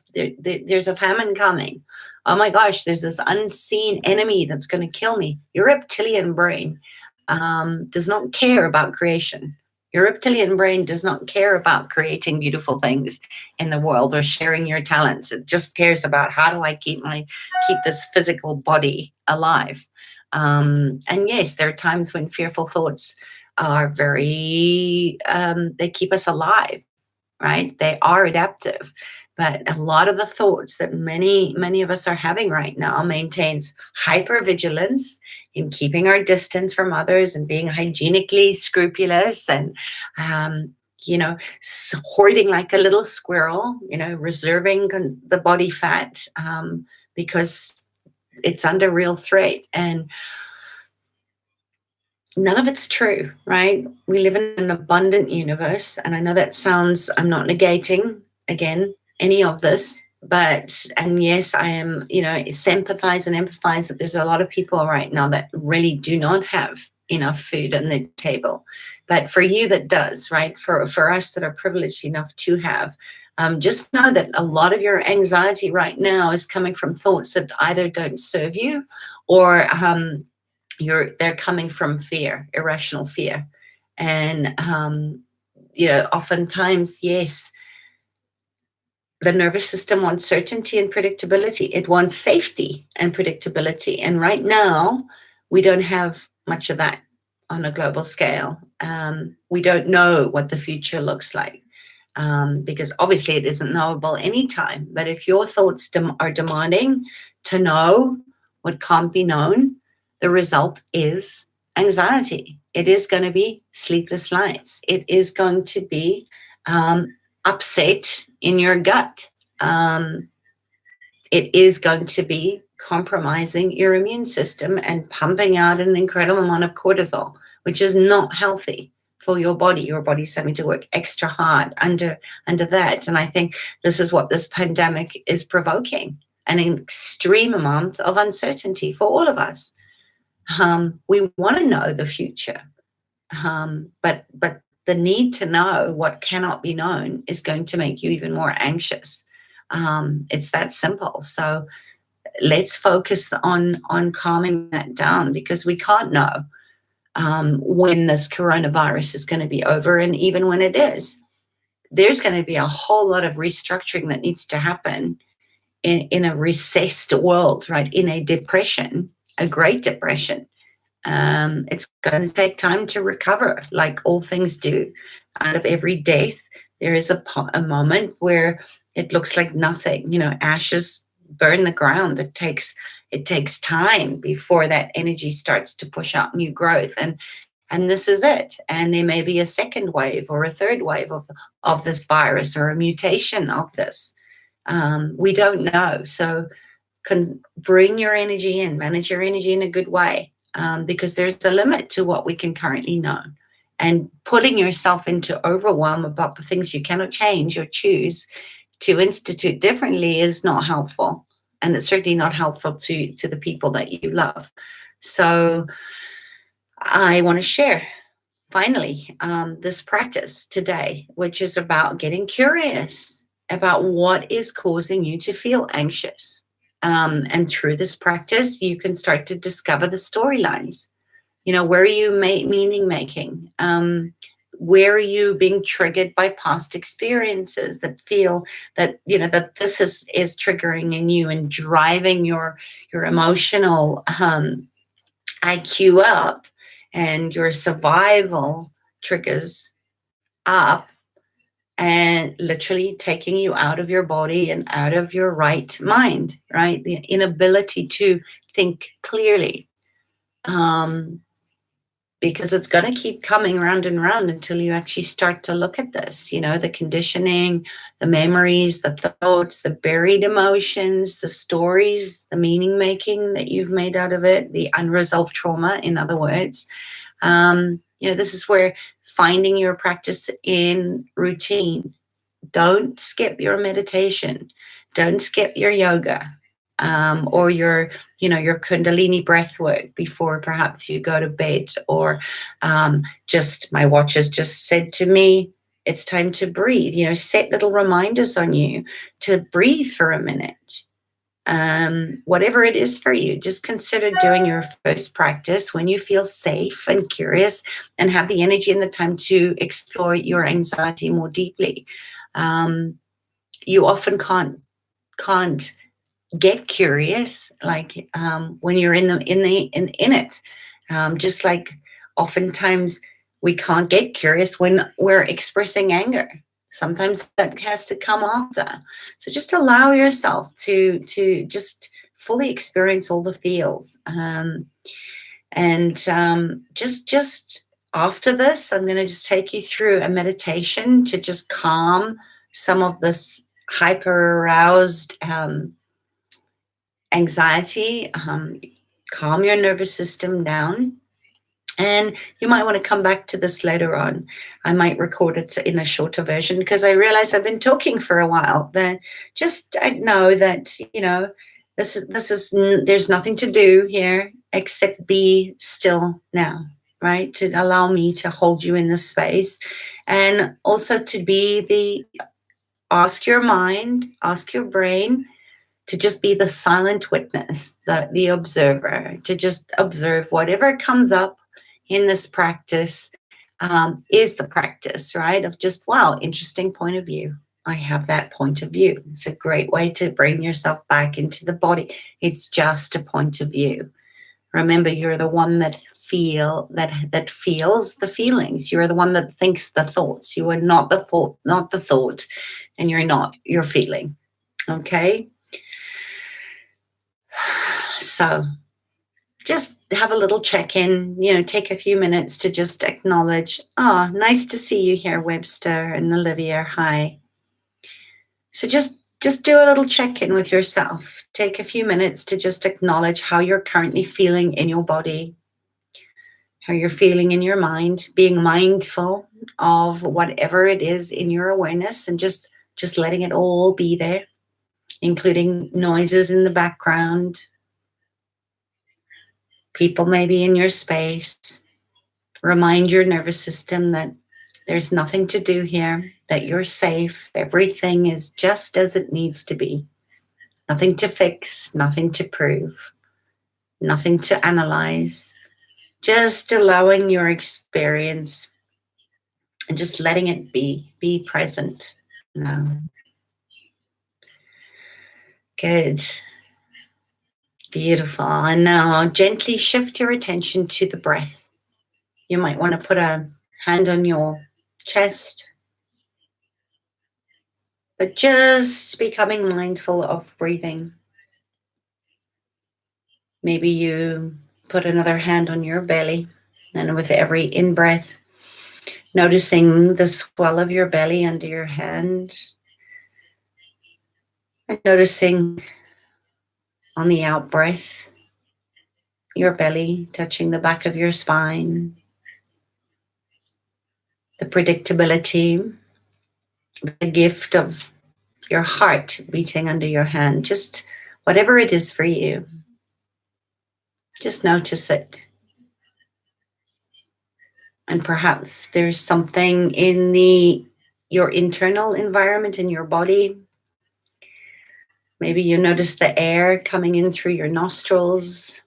[SPEAKER 1] famine coming. Oh my gosh, there's this unseen enemy that's going to kill me. Your reptilian brain does not care about creation. Your reptilian brain does not care about creating beautiful things in the world or sharing your talents. It just cares about, how do I keep this physical body alive? And yes, there are times when fearful thoughts are they keep us alive, right? They are adaptive. But a lot of the thoughts that many of us are having right now maintains hypervigilance in keeping our distance from others and being hygienically scrupulous, and hoarding like a little squirrel, reserving the body fat, because it's under real threat. And none of it's true, right? We live in an abundant universe. And I know that sounds, I'm not negating, again, any of this, but, and yes, I am, sympathize and empathize that there's a lot of people right now that really do not have enough food on the table. But for you that does, right? For us that are privileged enough to have, just know that a lot of your anxiety right now is coming from thoughts that either don't serve you, or they're coming from fear, irrational fear. And oftentimes, yes, the nervous system wants certainty and predictability. It wants safety and predictability. And right now, we don't have much of that on a global scale. We don't know what the future looks like, because obviously it isn't knowable anytime. But if your thoughts are demanding to know what can't be known, the result is anxiety. It is going to be sleepless nights. It is going to be upset in your gut. It is going to be compromising your immune system and pumping out an incredible amount of cortisol, which is not healthy for your body. Your body's having to work extra hard under that. And I think this is what this pandemic is provoking, an extreme amount of uncertainty for all of us. We want to know the future, but the need to know what cannot be known is going to make you even more anxious. It's that simple. So let's focus on calming that down, because we can't know when this coronavirus is going to be over. And even when it is, there's going to be a whole lot of restructuring that needs to happen in a recessed world, right? In a depression, a Great Depression. It's going to take time to recover, like all things do. Out of every death, there is a moment where it looks like nothing. Ashes burn the ground. It takes time before that energy starts to push out new growth, and this is it. And there may be a second wave or a third wave of this virus, or a mutation of this. We don't know. So bring your energy in, manage your energy in a good way. Because there's a limit to what we can currently know. And putting yourself into overwhelm about the things you cannot change or choose to institute differently is not helpful. And it's certainly not helpful to the people that you love. So I want to share, finally, this practice today, which is about getting curious about what is causing you to feel anxious. And through this practice, you can start to discover the storylines. Where are you meaning making? Where are you being triggered by past experiences that feel that, that this is triggering in you and driving your emotional IQ up, and your survival triggers up, and literally taking you out of your body and out of your right mind, right? The inability to think clearly, because it's going to keep coming round and round until you actually start to look at this, the conditioning, the memories, the thoughts, the buried emotions, the stories, the meaning making that you've made out of it, the unresolved trauma, in other words. This is where finding your practice in routine. Don't skip your meditation. Don't skip your yoga, or your Kundalini breath work before perhaps you go to bed. Or just, my watch has just said to me, it's time to breathe. Set little reminders on you to breathe for a minute. Whatever it is for you, just consider doing your first practice when you feel safe and curious and have the energy and the time to explore your anxiety more deeply. You often can't get curious, like when you're in it. Just like oftentimes we can't get curious when we're expressing anger. Sometimes that has to come after. So just allow yourself to just fully experience all the feels. Just after this, I'm going to just take you through a meditation to just calm some of this hyper aroused anxiety, calm your nervous system down. And you might want to come back to this later on. I might record it in a shorter version because I realize I've been talking for a while. But just I know that, this is there's nothing to do here except be still now, right? To allow me to hold you in this space, and also to be ask your mind, ask your brain to just be the silent witness, the observer, to just observe whatever comes up in this practice, is the practice, right? Of just, wow, interesting point of view. I have that point of view. It's a great way to bring yourself back into the body. It's just a point of view. Remember, you're the one that feels the feelings. You're the one that thinks the thoughts. You are not the thought, and you're not your feeling. Okay? So just have a little check-in, take a few minutes to just acknowledge, nice to see you here, Webster and Olivia. Hi. So just do a little check-in with yourself. Take a few minutes to just acknowledge how you're currently feeling in your body, how you're feeling in your mind, being mindful of whatever it is in your awareness, and just letting it all be there, including noises in the background, people maybe in your space. Remind your nervous system that there's nothing to do here, that you're safe. Everything is just as it needs to be. Nothing to fix, nothing to prove, nothing to analyze. Just allowing your experience and just letting it be present. No. Good. Beautiful. And now gently shift your attention to the breath. You might want to put a hand on your chest, but just becoming mindful of breathing. Maybe you put another hand on your belly, and with every in-breath, noticing the swell of your belly under your hand, and noticing on the out-breath, your belly touching the back of your spine, the predictability, the gift of your heart beating under your hand, just whatever it is for you, just notice it. And perhaps there's something in your internal environment in your body. Maybe you notice the air coming in through your nostrils,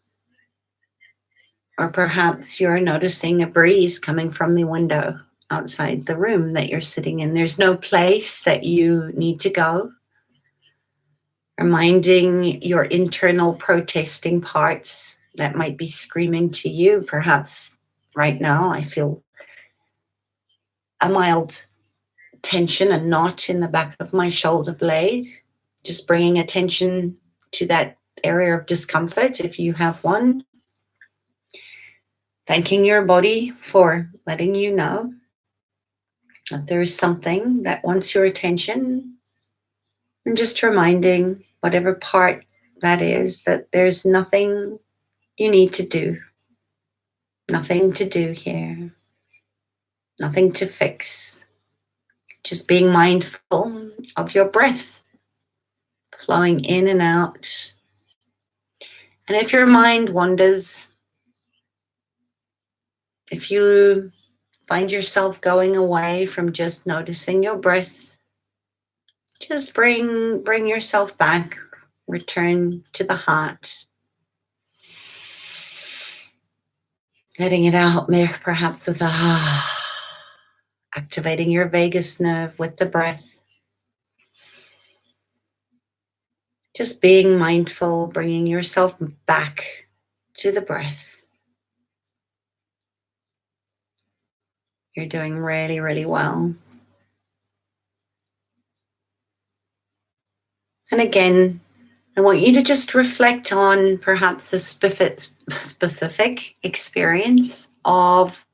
[SPEAKER 1] or perhaps you're noticing a breeze coming from the window outside the room that you're sitting in. There's no place that you need to go. Reminding your internal protesting parts that might be screaming to you. Perhaps right now I feel a mild tension, a knot in the back of my shoulder blade. Just bringing attention to that area of discomfort if you have one. Thanking your body for letting you know that there is something that wants your attention, and just reminding whatever part that is that there's nothing you need to do. Nothing to do here. Nothing to fix. Just being mindful of your breath, flowing in and out. And if your mind wanders, if you find yourself going away from just noticing your breath, just bring yourself back. Return to the heart. Letting it out there, perhaps with a activating your vagus nerve with the breath. Just being mindful, bringing yourself back to the breath. You're doing really, really well. And again, I want you to just reflect on perhaps the specific experience of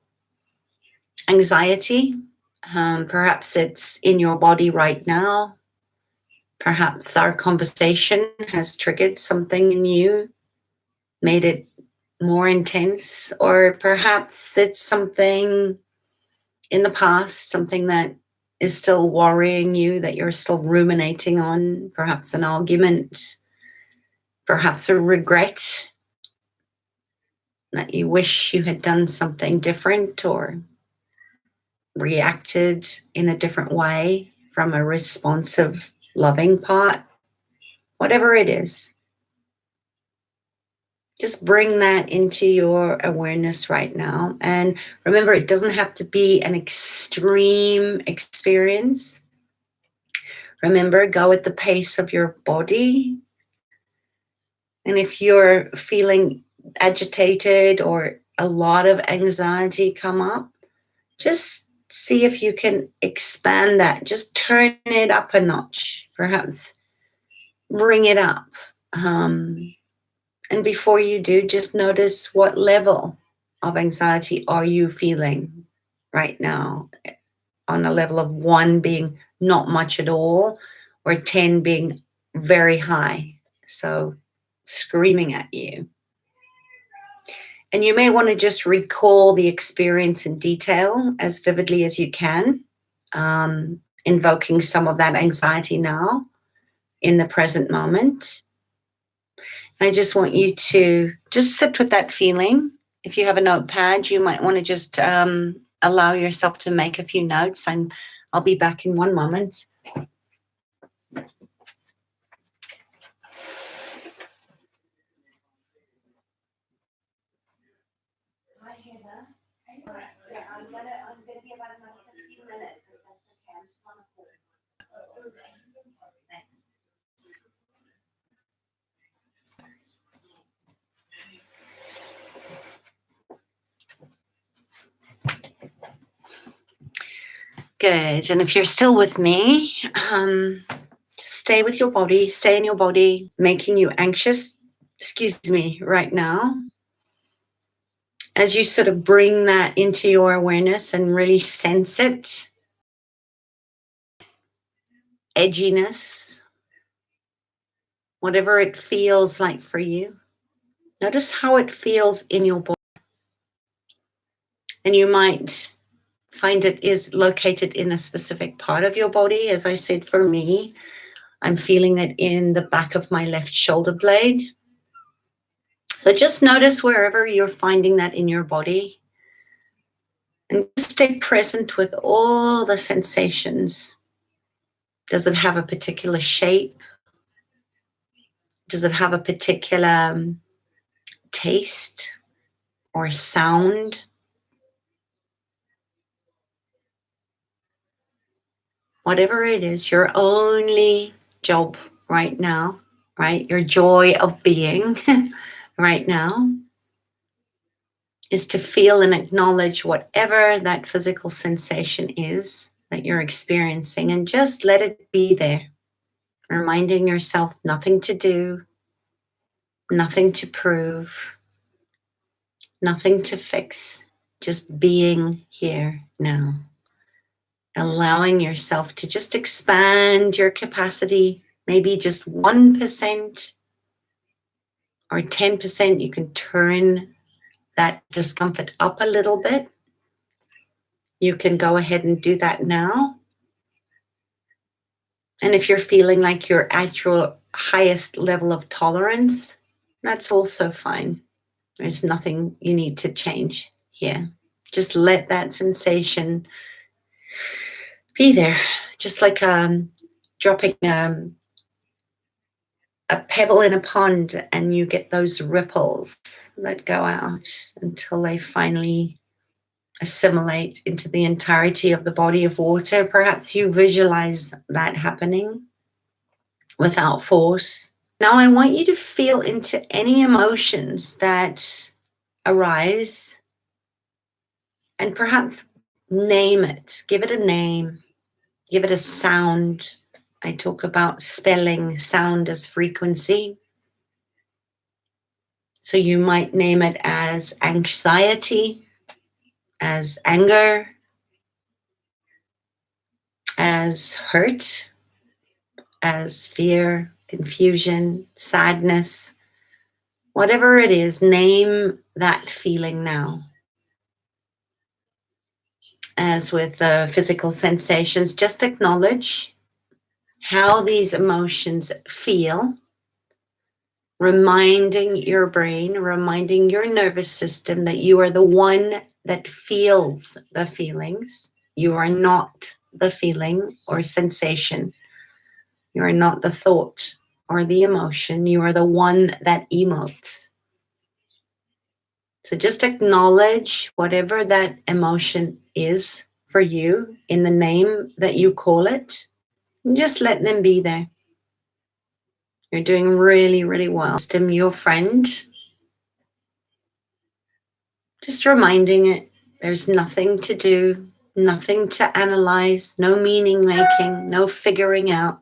[SPEAKER 1] anxiety. Perhaps it's in your body right now. Perhaps our conversation has triggered something in you, made it more intense, or perhaps it's something in the past, something that is still worrying you, that you're still ruminating on, perhaps an argument, perhaps a regret that you wish you had done something different or reacted in a different way from a responsive, loving part. Whatever it is, just bring that into your awareness right now. And remember, it doesn't have to be an extreme experience. Remember, go at the pace of your body. And if you're feeling agitated or a lot of anxiety come up, just see if you can expand that. Just turn it up a notch, perhaps bring it up. And before you do, just notice what level of anxiety are you feeling right now, on a level of 1 being not much at all, or 10 being very high, so screaming at you. And you may want to just recall the experience in detail as vividly as you can, invoking some of that anxiety now in the present moment. I just want you to just sit with that feeling. If you have a notepad, you might want to just allow yourself to make a few notes, and I'll be back in one moment. Hi, Heather. Yeah, I'm gonna be about another 15 minutes, if that's okay. I'm just on a call. Good. And if you're still with me, just stay with your body, stay in your body, making you anxious, right now. As you sort of bring that into your awareness and really sense it, edginess, whatever it feels like for you, notice how it feels in your body. And you might find it is located in a specific part of your body. As I said, for me, I'm feeling it in the back of my left shoulder blade. So just notice wherever you're finding that in your body, and just stay present with all the sensations. Does it have a particular shape? Does it have a particular taste or sound? Whatever it is, your only job right now, right? Your joy of being right now is to feel and acknowledge whatever that physical sensation is that you're experiencing, and just let it be there. Reminding yourself nothing to do, nothing to prove, nothing to fix, just being here now. Allowing yourself to just expand your capacity, maybe just 1% or 10%. You can turn that discomfort up a little bit. You can go ahead and do that now. And if you're feeling like you're at your highest level of tolerance, that's also fine. There's nothing you need to change here. Just let that sensation be there, just like dropping a pebble in a pond, and you get those ripples that go out until they finally assimilate into the entirety of the body of water. Perhaps you visualize that happening without force. Now I want you to feel into any emotions that arise, and perhaps name it, give it a name, give it a sound. I talk about spelling sound as frequency. So you might name it as anxiety, as anger, as hurt, as fear, confusion, sadness, Whatever it is, name that feeling now. As with the physical sensations, just acknowledge how these emotions feel, reminding your brain, reminding your nervous system that you are the one that feels the feelings. You are not the feeling or sensation. You are not the thought or the emotion. You are the one that emotes. So just acknowledge whatever that emotion is for you in the name that you call it, and just let them be there. You're doing really, really well. System, your friend, just reminding it there's nothing to do, nothing to analyze, no meaning making, no figuring out.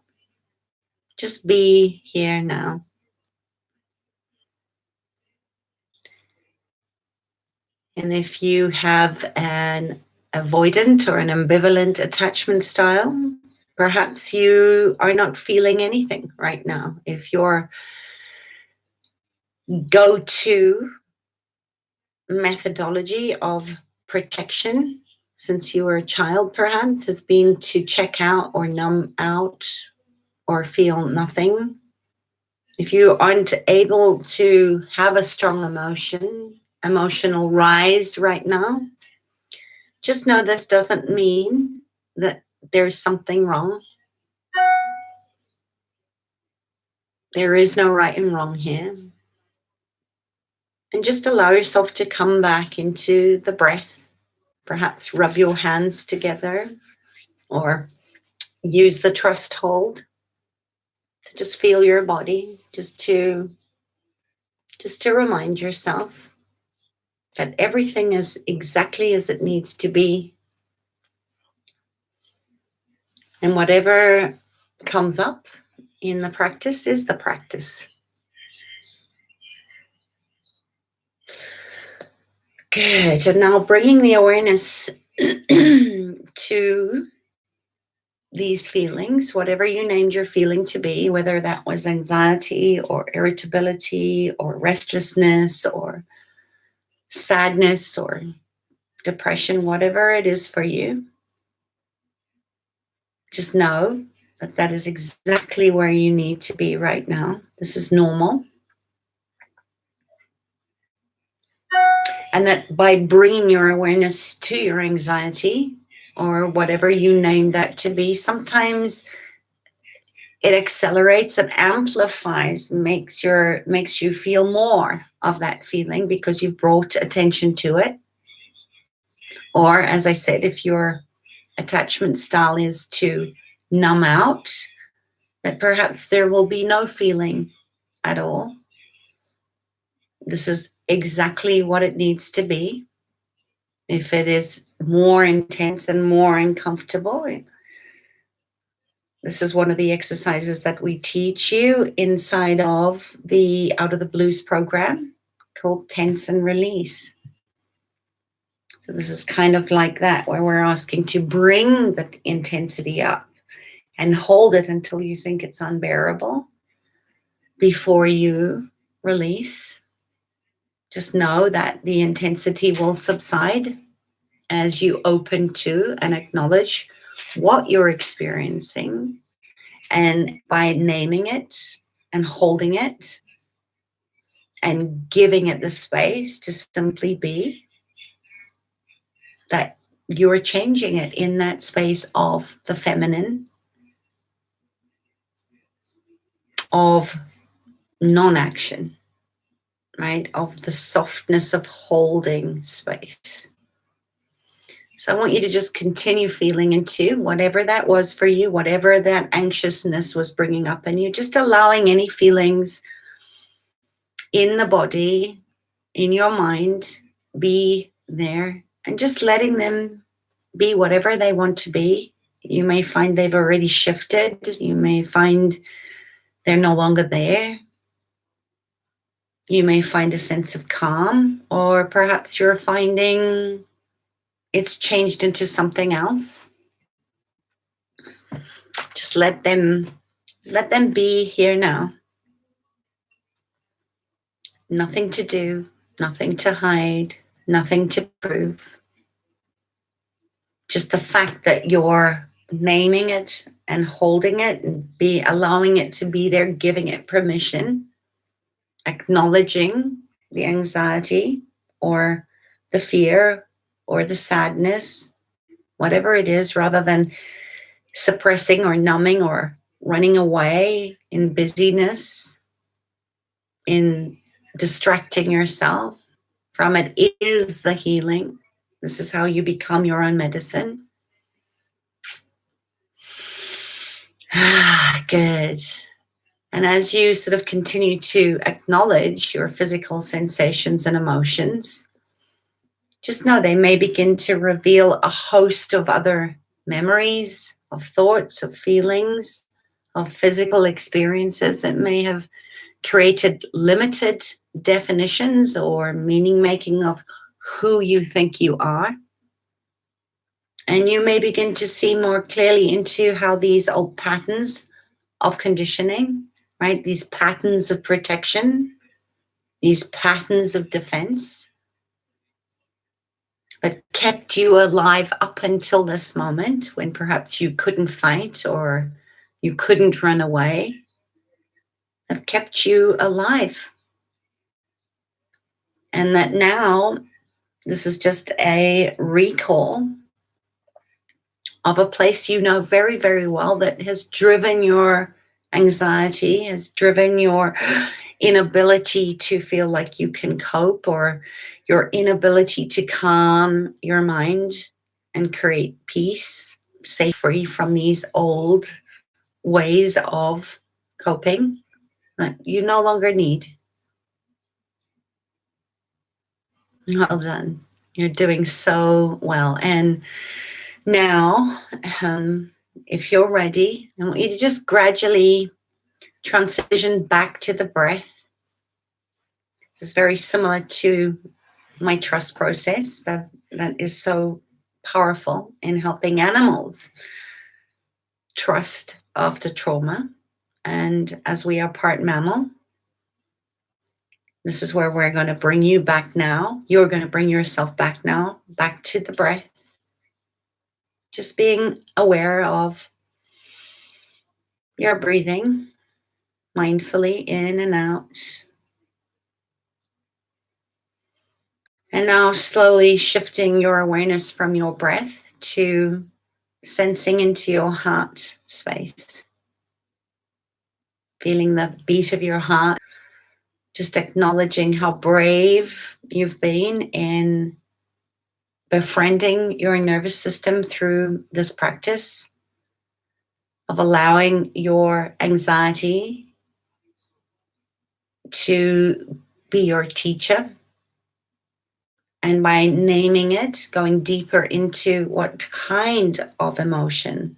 [SPEAKER 1] Just be here now. And if you have an avoidant or an ambivalent attachment style, perhaps you are not feeling anything right now. If your go-to methodology of protection since you were a child perhaps has been to check out or numb out or feel nothing, if you aren't able to have a strong emotional rise right now, just know this doesn't mean that there's something wrong. There is no right and wrong here. And just allow yourself to come back into the breath. Perhaps rub your hands together or use the trust hold to just feel your body, just to remind yourself that everything is exactly as it needs to be. And whatever comes up in the practice is the practice. Good. And now bringing the awareness to these feelings, whatever you named your feeling to be, whether that was anxiety or irritability or restlessness or sadness or depression, whatever it is for you, just know that that is exactly where you need to be right now. This is normal. And that by bringing your awareness to your anxiety or whatever you name that to be, sometimes it accelerates and amplifies, makes you feel more of that feeling because you've brought attention to it. Or, as I said, if your attachment style is to numb out, that perhaps there will be no feeling at all. This is exactly what it needs to be. If it is more intense and more uncomfortable, this is one of the exercises that we teach you inside of the Out of the Blues program called Tense and Release. So this is kind of like that, where we're asking to bring the intensity up and hold it until you think it's unbearable before you release. Just know that the intensity will subside as you open to and acknowledge what you're experiencing. And by naming it and holding it and giving it the space to simply be, that you're changing it in that space of the feminine, of non-action, right? Of the softness of holding space. So I want you to just continue feeling into whatever that was for you, whatever that anxiousness was bringing up in you, just allowing any feelings in the body, in your mind, be there and just letting them be whatever they want to be. You may find they've already shifted. You may find they're no longer there. You may find a sense of calm, or perhaps you're finding it's changed into something else. Just let them be here now. nothing to do, nothing to hide, nothing to prove. Just the fact that you're naming it and holding it and allowing it to be there, giving it permission, acknowledging the anxiety or the fear or the sadness, whatever it is, rather than suppressing or numbing or running away in busyness, in distracting yourself from it, is the healing. This is how you become your own medicine. Good. And as you sort of continue to acknowledge your physical sensations and emotions, just know they may begin to reveal a host of other memories, of thoughts, of feelings, of physical experiences that may have created limited definitions or meaning making of who you think you are. And you may begin to see more clearly into how these old patterns of conditioning, right, these patterns of protection, these patterns of defense that kept you alive up until this moment when perhaps you couldn't fight or you couldn't run away, have kept you alive. And that now this is just a recall of a place you know very, very well that has driven your anxiety, has driven your inability to feel like you can cope, or your inability to calm your mind and create peace, stay free from these old ways of coping that you no longer need. Well done. You're doing so well. And now, if you're ready, I want you to just gradually transition back to the breath. This is very similar to my trust process that is so powerful in helping animals trust after trauma. And as we are part mammal, this is where we're going to bring you back now. You're going to bring yourself back now, back to the breath. Just being aware of your breathing mindfully in and out. And now slowly shifting your awareness from your breath to sensing into your heart space. Feeling the beat of your heart. Just acknowledging how brave you've been in befriending your nervous system through this practice of allowing your anxiety to be your teacher. And by naming it, going deeper into what kind of emotion,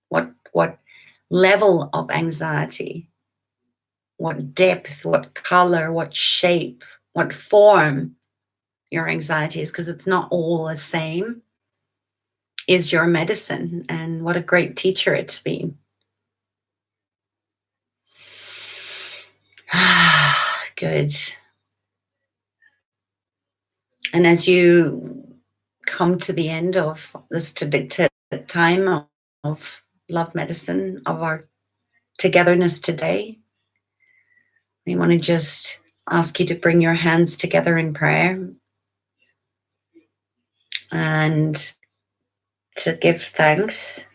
[SPEAKER 1] what level of anxiety, what depth, what color, what shape, what form your anxiety is, because it's not all the same, is your medicine. And what a great teacher it's been. Good. And as you come to the end of this time of love medicine, of our togetherness today, we want to just ask you to bring your hands together in prayer and to give thanks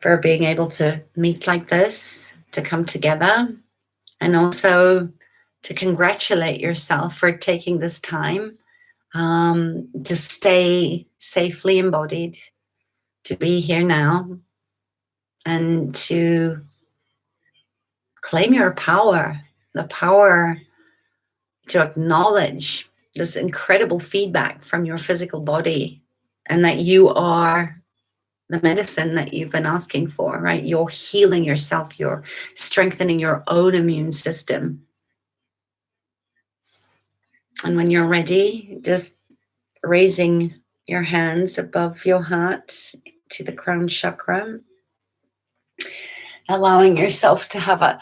[SPEAKER 1] for being able to meet like this, to come together, and also to congratulate yourself for taking this time to stay safely embodied, to be here now, and to claim your power, the power to acknowledge this incredible feedback from your physical body, and that you are the medicine that you've been asking for, right? You're healing yourself, you're strengthening your own immune system. And when you're ready, just raising your hands above your heart to the crown chakra, allowing yourself to have a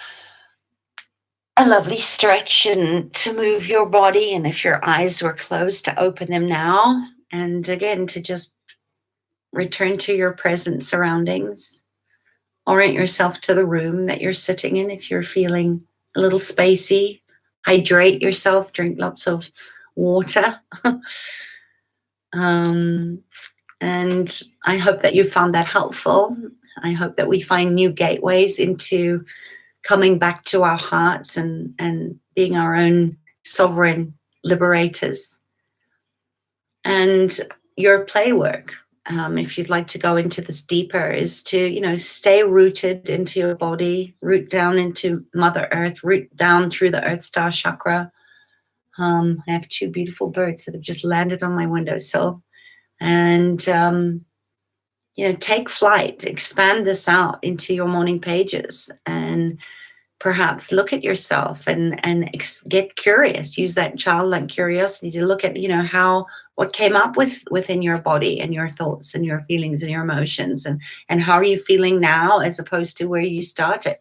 [SPEAKER 1] lovely stretch and to move your body. And if your eyes were closed, to open them now. And again, to just return to your present surroundings. Orient yourself to the room that you're sitting in. If you're feeling a little spacey, hydrate yourself, drink lots of water. And I hope that you found that helpful. I hope that we find new gateways into coming back to our hearts and being our own sovereign liberators. And your play work, if you'd like to go into this deeper, is to, stay rooted into your body, root down into Mother Earth, root down through the Earth Star chakra. I have two beautiful birds that have just landed on my windowsill. And, take flight, expand this out into your morning pages, and perhaps look at yourself and get curious. Use that childlike curiosity to look at, what came up within your body and your thoughts and your feelings and your emotions, and how are you feeling now as opposed to where you started.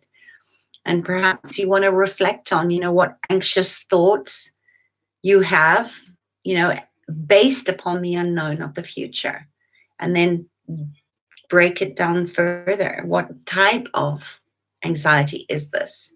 [SPEAKER 1] And perhaps you want to reflect on, what anxious thoughts you have, based upon the unknown of the future, and then break it down further. What type of anxiety is this?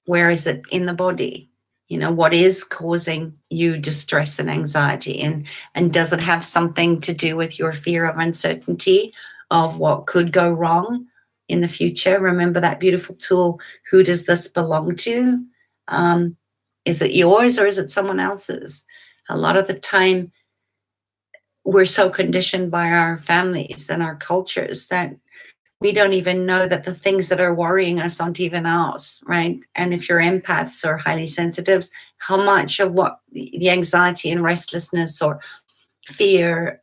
[SPEAKER 1] Where is it in the body? What is causing you distress and anxiety? And does it have something to do with your fear of uncertainty of what could go wrong in the future? Remember that beautiful tool, who does this belong to? Is it yours or is it someone else's? A lot of the time, we're so conditioned by our families and our cultures that we don't even know that the things that are worrying us aren't even ours, right? And if you're empaths or highly sensitives, how much of what the anxiety and restlessness or fear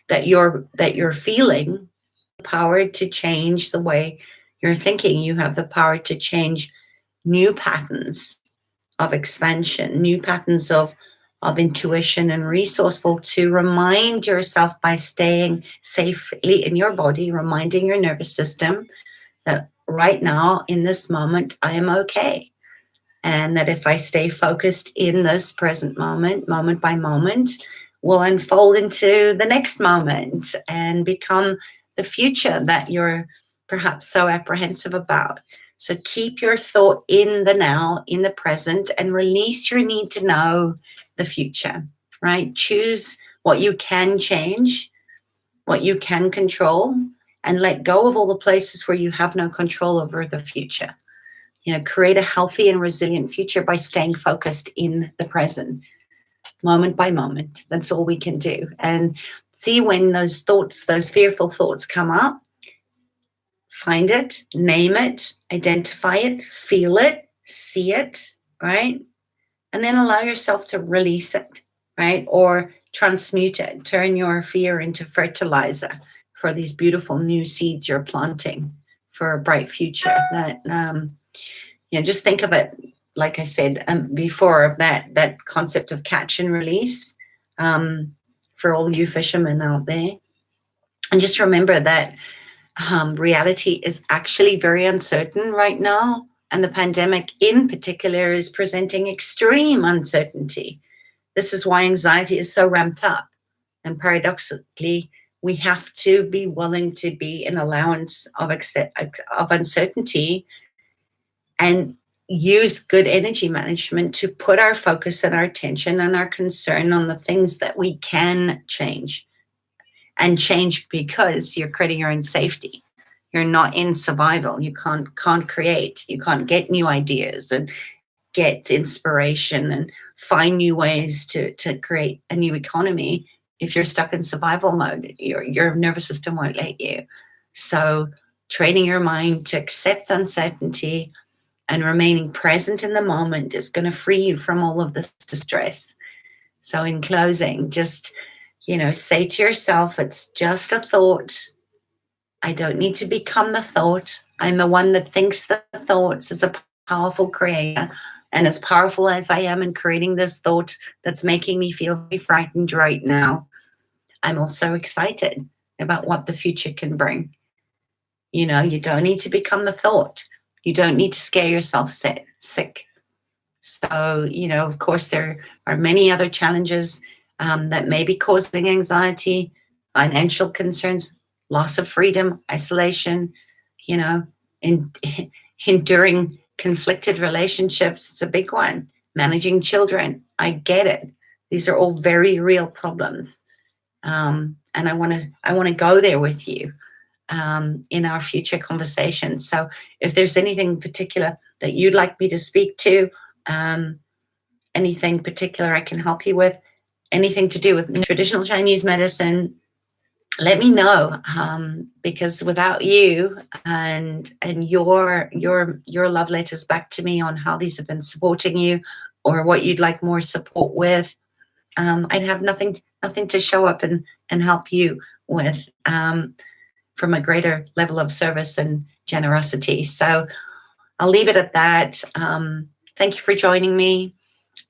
[SPEAKER 1] that you're feeling, the power to change the way you're thinking. You have the power to change new patterns of expansion, new patterns of intuition and resourceful, to remind yourself by staying safely in your body, reminding your nervous system that right now, in this moment, I am okay. And that if I stay focused in this present moment, moment by moment, will unfold into the next moment and become the future that you're perhaps so apprehensive about. So keep your thought in the now, in the present, and release your need to know the future, right? Choose what you can change, what you can control, and let go of all the places where you have no control over the future. Create a healthy and resilient future by staying focused in the present, moment by moment. That's all we can do. And see when those thoughts, those fearful thoughts come up, find it, name it, identify it, feel it, see it, right? And then allow yourself to release it, right? Or transmute it, turn your fear into fertilizer for these beautiful new seeds you're planting for a bright future. That, just think of it, like I said before, of that concept of catch and release for all you fishermen out there. And just remember that reality is actually very uncertain right now. And the pandemic in particular is presenting extreme uncertainty. This is why anxiety is so ramped up. And paradoxically, we have to be willing to be an allowance of uncertainty and use good energy management to put our focus and our attention and our concern on the things that we can change. And change because you're creating your own safety. You're not in survival. You can't create. You can't get new ideas and get inspiration and find new ways to create a new economy if you're stuck in survival mode. Your nervous system won't let you. So training your mind to accept uncertainty and remaining present in the moment is going to free you from all of this distress. So in closing, just say to yourself, it's just a thought. I don't need to become the thought. I'm the one that thinks the thoughts, is a powerful creator. And as powerful as I am in creating this thought that's making me feel very frightened right now, I'm also excited about what the future can bring. You don't need to become the thought. You don't need to scare yourself sick. So, of course, there are many other challenges that may be causing anxiety, financial concerns, loss of freedom, isolation, you know, in, enduring conflicted relationships. It's a big one. Managing children. I get it. These are all very real problems. And I want to go there with you in our future conversations. So if there's anything particular that you'd like me to speak to, anything particular I can help you with, anything to do with traditional Chinese medicine, let me know, because without you and your love letters back to me on how these have been supporting you or what you'd like more support with, I'd have nothing to show up and help you with from a greater level of service and generosity. So I'll leave it at that. Thank you for joining me.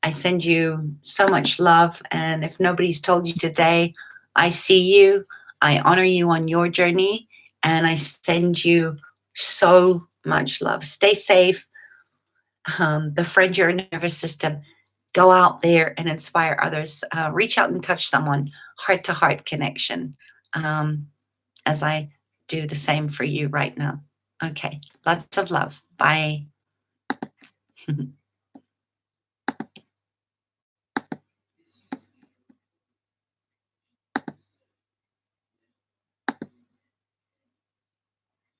[SPEAKER 1] I send you so much love. And if nobody's told you today, I see you. I honor you on your journey. And I send you so much love. Stay safe. Befriend your nervous system. Go out there and inspire others. Reach out and touch someone. Heart-to-heart connection. As I do the same for you right now. Okay. Lots of love. Bye.